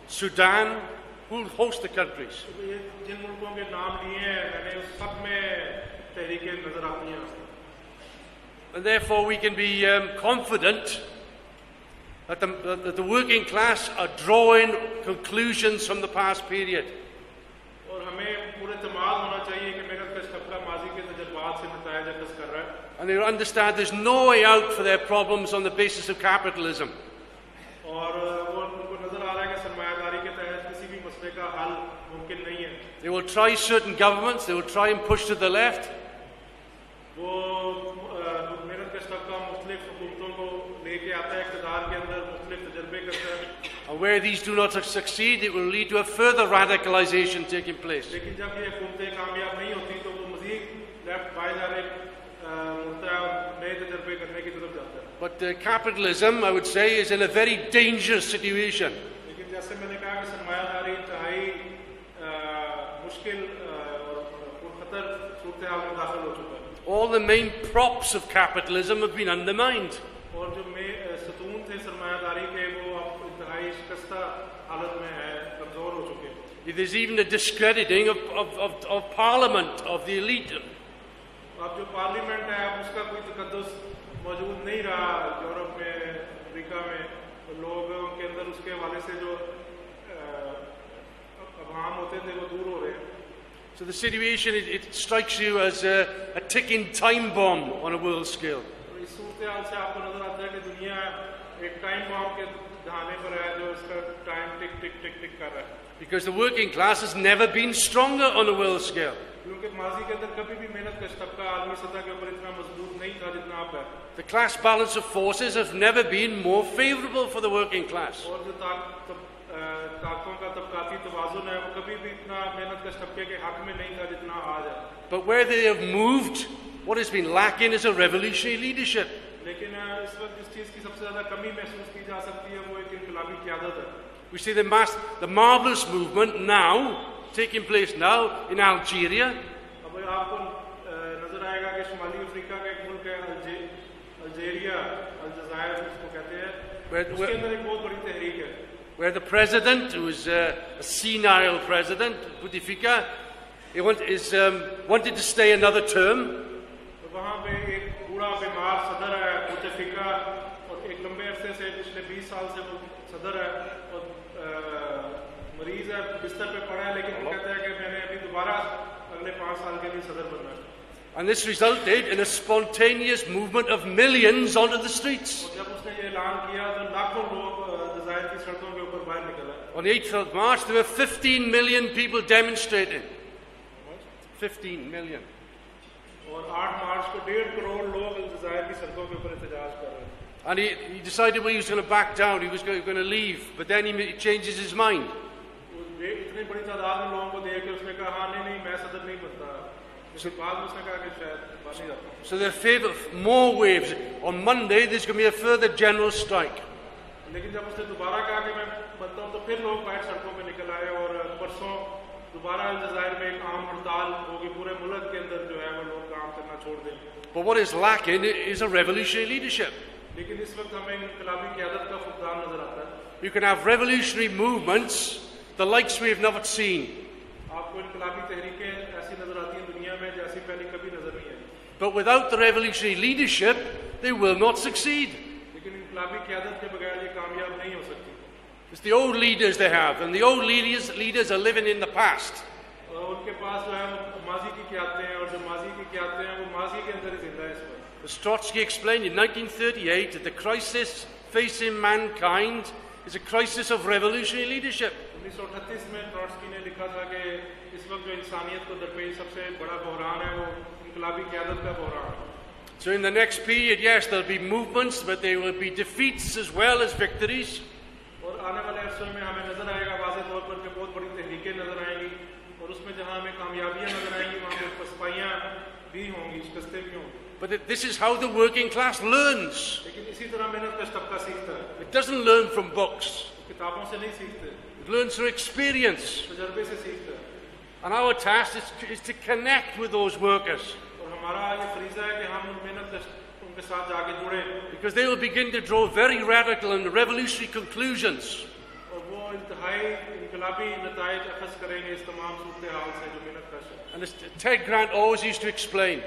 Sudan, whole host of countries. ये जिन मुल्कों के नाम लिए हैं मैंने उस सब में तहरीकें नजर आती हैं। And therefore we can be confident that the working class are drawing conclusions from the past period. और हमें पूरे तमाम होना चाहिए कि मेहनत कश तबका माजी के तजुर्बात से नतायज अखज़ कर रहा है। And they understand there's no way out for their problems on the basis of capitalism. और वो उनको नजर आ रहा है कि सरमायादारी के तहत किसी भी मसले का हल मुमकिन नहीं है। They will try certain governments, they will try and push to the left. वो मेहनत कश तबका मुख्तलिफ हुकूमतों को लेके आता है इक़्तिदार के अंदर मुख्तलिफ तजर्बे करता है। And where these do not succeed, it will lead to a further radicalization taking place. लेकिन जब ये हुकूमतें कामयाब नहीं होती तो वो मज़ीद लेफ्ट बाएं जाने नए तजर्बे करने की तरफ जाता है। But capitalism, I would say, is in a very dangerous situation. लेकिन जैसे मैंने कहा कि सरमायादारी इंतहाई मुश्किल और खतर सूरत हाल में दाखिल हो चुका है। All the main props of capitalism have been undermined. और जो सतून थे सरमायादारी के वो अब इंतहाई शिकस्ता हालत में है, कमजोर हो चुके हैं। There's even a discrediting of parliament, of the elite. अब जो पार्लियामेंट है अब उसका कोई तकद्दुस मौजूद नहीं रहा यूरोप में, अफ्रीका में, तो लोगों के अंदर उसके हवाले से जो अवाम होते थे वो दूर हो रहे हैं। So the situation, it strikes you as a ticking time bomb on a world scale. इस सूरत हाल से आपको नजर आता है कि दुनिया एक टाइम बॉम्ब के दहाने पर है जो इसका टाइम टिक टिक टिक टिक कर रहा है। Because the working class has never been stronger on a world scale. क्योंकि माजी के अंदर कभी भी मेहनत कश तबका आलमी सतह के ऊपर इतना मजबूत नहीं था जितना अब है। The class balance of forces have never been more favorable for the working class. और जो ताकतों का तबकाती तवाज़ुन है वो कभी भी इतना मेहनत कश तबके के हक में नहीं था जितना आज है। But where they have moved, what has been lacking is a revolutionary leadership. लेकिन इस वक्त जिस चीज़ की सबसे ज़्यादा कमी महसूस की जा सकती है वो एक इनकलाबी क़यादत है। We see the marvelous movement now, taking place now in Algeria. अब आपको नजर आएगा कि शुमाली अफ्रीका का एक मुल्क है अल्जेरिया, अल्जायर उसको कहते हैं, उसके अंदर एक बहुत बड़ी तहरीक है। Where the president, who is a senile president, Bouteflika, wanted to stay another term. तो वहाँ पे एक बूढ़ा बीमार सदर है बोuteflika और एक लंबे अरसे से पिछले 20 साल से वो सदर है और मरीज है, बिस्तर पे पड़ा है, लेकिन वो कहता है कि मैंने अभी दोबारा अगले 5 साल के लिए सदर बनना है। And this resulted in a spontaneous movement of millions onto the streets. और जब उसने ये ऐलान किया तो लाखों लोग जज़ायर की सड़कों के ऊपर बाहर निकल आए। On the 8th of March, there were 15 million people demonstrating. 15 million. और 8 मार्च को 1.5 करोड़ लोग जज़ायर की सड़कों के ऊपर एहतजाज कर रहे हैं। And he decided he was going to back down, he was going to leave, but then he changes his mind. इतनी बड़ी तादाद में लोगों को देख के उसने कहा हाँ नहीं मैं सदर नहीं बनता। उसके बाद में उसने कहा कि शायद बात नहीं जाता। So there are more waves. On Monday, there's going to be a further general strike. लेकिन जब उसने दोबारा कहा कि मैं बनता हूँ तो फिर लोग बाहर सड़कों पे निकल आए और परसों दोबारा अलजायर में एक आम हड़ताल होगी, पूरे मुल्क के अंदर जो है वो लोग काम करना छोड़ देंगे। But what is lacking is a revolutionary leadership. लेकिन इस वक्त हमें इनकलाबी क़यादत का फुक़दान नजर आता है। You can have revolutionary movements, the likes we have never seen. आपको इनकलाबी तहरीकें ऐसी नजर आती हैं दुनिया में जैसी पहले कभी नजर नहीं आई। But without the revolutionary leadership, they will not succeed. लेकिन इनकलाबी क़यादत के बगैर ये कामयाब नहीं हो सकती। It's the old leaders they have, and the old leaders are living in the past. और उनके पास जो है माजी की क़यादतें हैं और जो माजी की क़यादतें हैं वो माजी के अंदर ही जिंदा है इस पर। As Trotsky explained in 1938, that the crisis facing mankind is a crisis of revolutionary leadership. 1938 में ट्रॉट्स्की ने लिखा था कि इस वक्त जो इंसानियत को दरपेश सबसे बड़ा बहरान है वो इनकलाबी क़यादत का बहरान है। So in the next period, yes, there'll be movements, but there will be defeats as well as victories. और आने वाले अरसे में हमें नजर आएगा वाज़ेह तौर पर कि बहुत बड़ी तहरीकें नजर आएंगी और उसमें जहाँ हमें कामयाबियाँ नजर आएंगी वहाँ पे पसपाइयाँ भी होंगी, शिकस्तें भी होंगी। But this is how the working class learns. लेकिन इसी तरह मेहनत कश तबका सीखता है। It doesn't learn from books. किताबों से नहीं सीखते, It learns through experience. तजर्बे से सीखता है। And our task is to connect with those workers, और हमारा ये फरीज़ा है कि हम उन मेहनत कश उनके साथ जाके जुड़े, because they will begin to draw very radical and revolutionary conclusions. और वो इंतहाई इनकलाबी नताइज अखज़ करेंगे इस तमाम सूरत हाल से जो मेहनत कश है। And as Ted Grant always used to explain,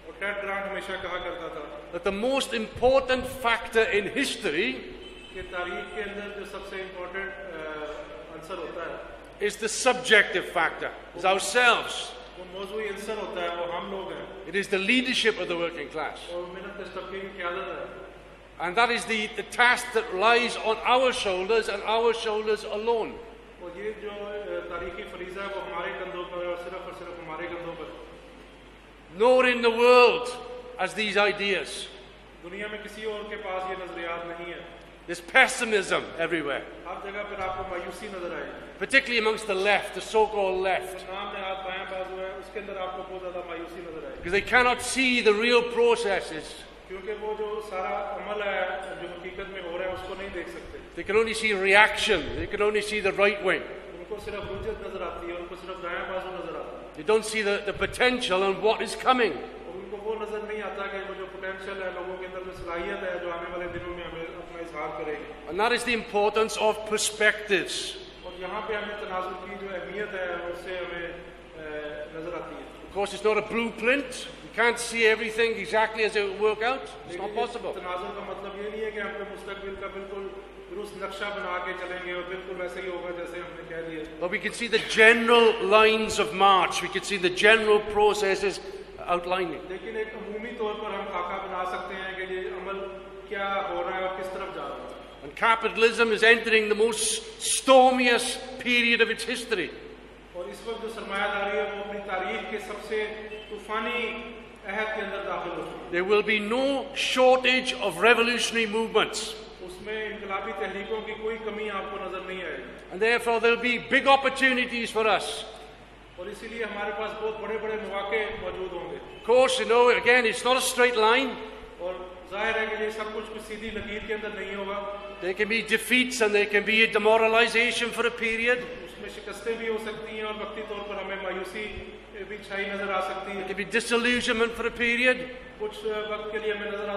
और टेड ग्रांट हमेशा कहा करता था that the most important factor in history कि तारीख के अंदर जो सबसे इम्पोर्टेंट आंसर होता है is the subjective factor, is ourselves. वो मौजूदी आंसर होता है, वो हम लोग हैं, It is the leadership of the working class. और मेहनत कश तबके की क़यादत है। And that is the task that lies on our shoulders and our shoulders alone. और ये जो तारीखी फरीज़ा है वो हमारे कंधों पर और सिर्फ हमारे कंधों पर। Nowhere in the world has these ideas. दुनिया में किसी और के पास ये नजरियात नहीं है। There's pessimism everywhere, हर जगह पर आपको मायूसी नजर आएगी। particularly amongst the left, the so-called left, नाम में हाथ बायां बाजू है, उसके अंदर आपको बहुत ज्यादा मायूसी नजर आएगी, because they cannot see the real processes. क्योंकि वो जो सारा अमल है जो हकीकत में हो रहा है उसको नहीं देख सकते। They can only see reaction. They can only see the right wing. उनको सिर्फ रुजत नजर आती है, उनको सिर्फ दायां बाजू नजर आता है, They don't see the potential and what is coming. और उनको वो नजर नहीं आता कि वो जो पोटेंशियल है लोगों के अंदर जो सलाहियत है जो आने वाले दिनों में हमें अपना इजहार करेगी। And that is the importance of perspectives. और यहाँ पे हमें तनाजुर की जो अहमियत है उससे हमें नजर आती है। Of course, it's not a blueprint. You can't see everything exactly as it will work out. It's not possible. तनाजुर का मतलब ये नहीं है कि हम अपने मुस्तकबिल का बिल्कुल दुरुस्त नक्शा बना के चलेंगे और बिल्कुल वैसे ही होगा जैसे हमने कह दिया। But we can see the general lines of march. We can see the general processes outlining. लेकिन एक अमूमी तौर पर हम खाका बना सकते हैं कि ये अमल क्या हो रहा है और किस तरफ जा रहा है। And capitalism is entering the most stormiest period of its history. और इस वक्त जो सरमायादारी है वो अपनी तारीख के सबसे तूफानी अहद के अंदर दाखिल हो चुकी है। There will be no shortage of revolutionary movements. उसमें इनकलाबी तहरीकों की कोई कमी आपको नजर नहीं आएगी। And therefore there will be big opportunities for us. और इसीलिए हमारे पास बहुत बड़े-बड़े मौके मौजूद होंगे। Of course, again, it's not a straight line. और जाहिर है कि ये सब कुछ सीधी लकीर के अंदर नहीं होगा। There can be defeats and there can be a demoralization for a period. उसमें शिकस्तें भी हो सकती हैं और वक्ती तौर पर हमें मायूसी भी छाई नजर आ सकती There है। can be disillusionment for a period. कुछ वक्त के लिए हमें नजर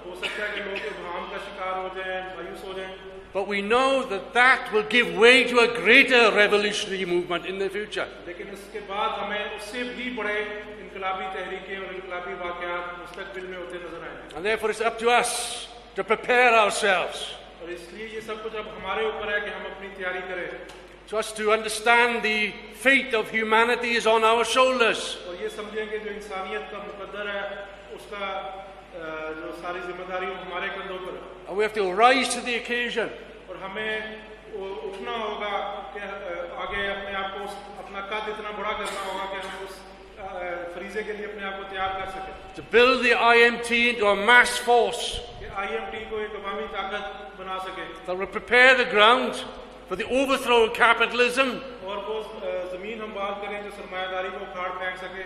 हो सकता है कि लोग इब्हाम का शिकार हो जाएं, मायूस हो जाएं। But we know that that will give way to a greater revolutionary movement in the future. लेकिन इसके बाद हमें उससे भी बड़े इनकलाबी तहरीकें और इनकलाबी वाक़यात मुस्तक़बिल में होते नजर आएंगे। And therefore it's up to us to prepare ourselves. और इसलिए ये सब कुछ अब हमारे ऊपर है कि हम अपनी तैयारी करें। To us to understand the fate of humanity is on our shoulders. और ये समझें कि जो इंसानियत का मुकद्दर है उसका जो सारी जिम्मेदारी हमारे कंधों पर है। And we have to rise to the occasion. और हमें उठना होगा कि आगे अपने आप को अपना कद इतना बड़ा करना होगा कि हम उस फरीजे के लिए अपने आप को तैयार कर सकें। To build the IMT into a mass force कि IMT को एक अवामी ताकत बना सके that will prepare the ground for the overthrow of capitalism और वो जमीन हम बात करें जो सरमायादारी को उखाड़ फेंक सके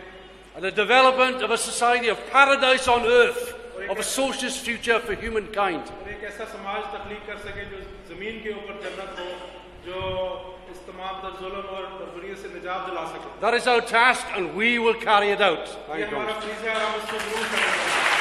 and the development of a society of paradise on earth, of a socialist future for humankind. और एक ऐसा समाज तख्लीक कर सके जो जमीन के ऊपर जन्नत हो, जो इस तमाम तर जुल्म और बर्बरियत से निजात दिला सके। That is our task and we will carry it out. ये हमारा फरीज़ा है, हम इसको जरूर करेंगे।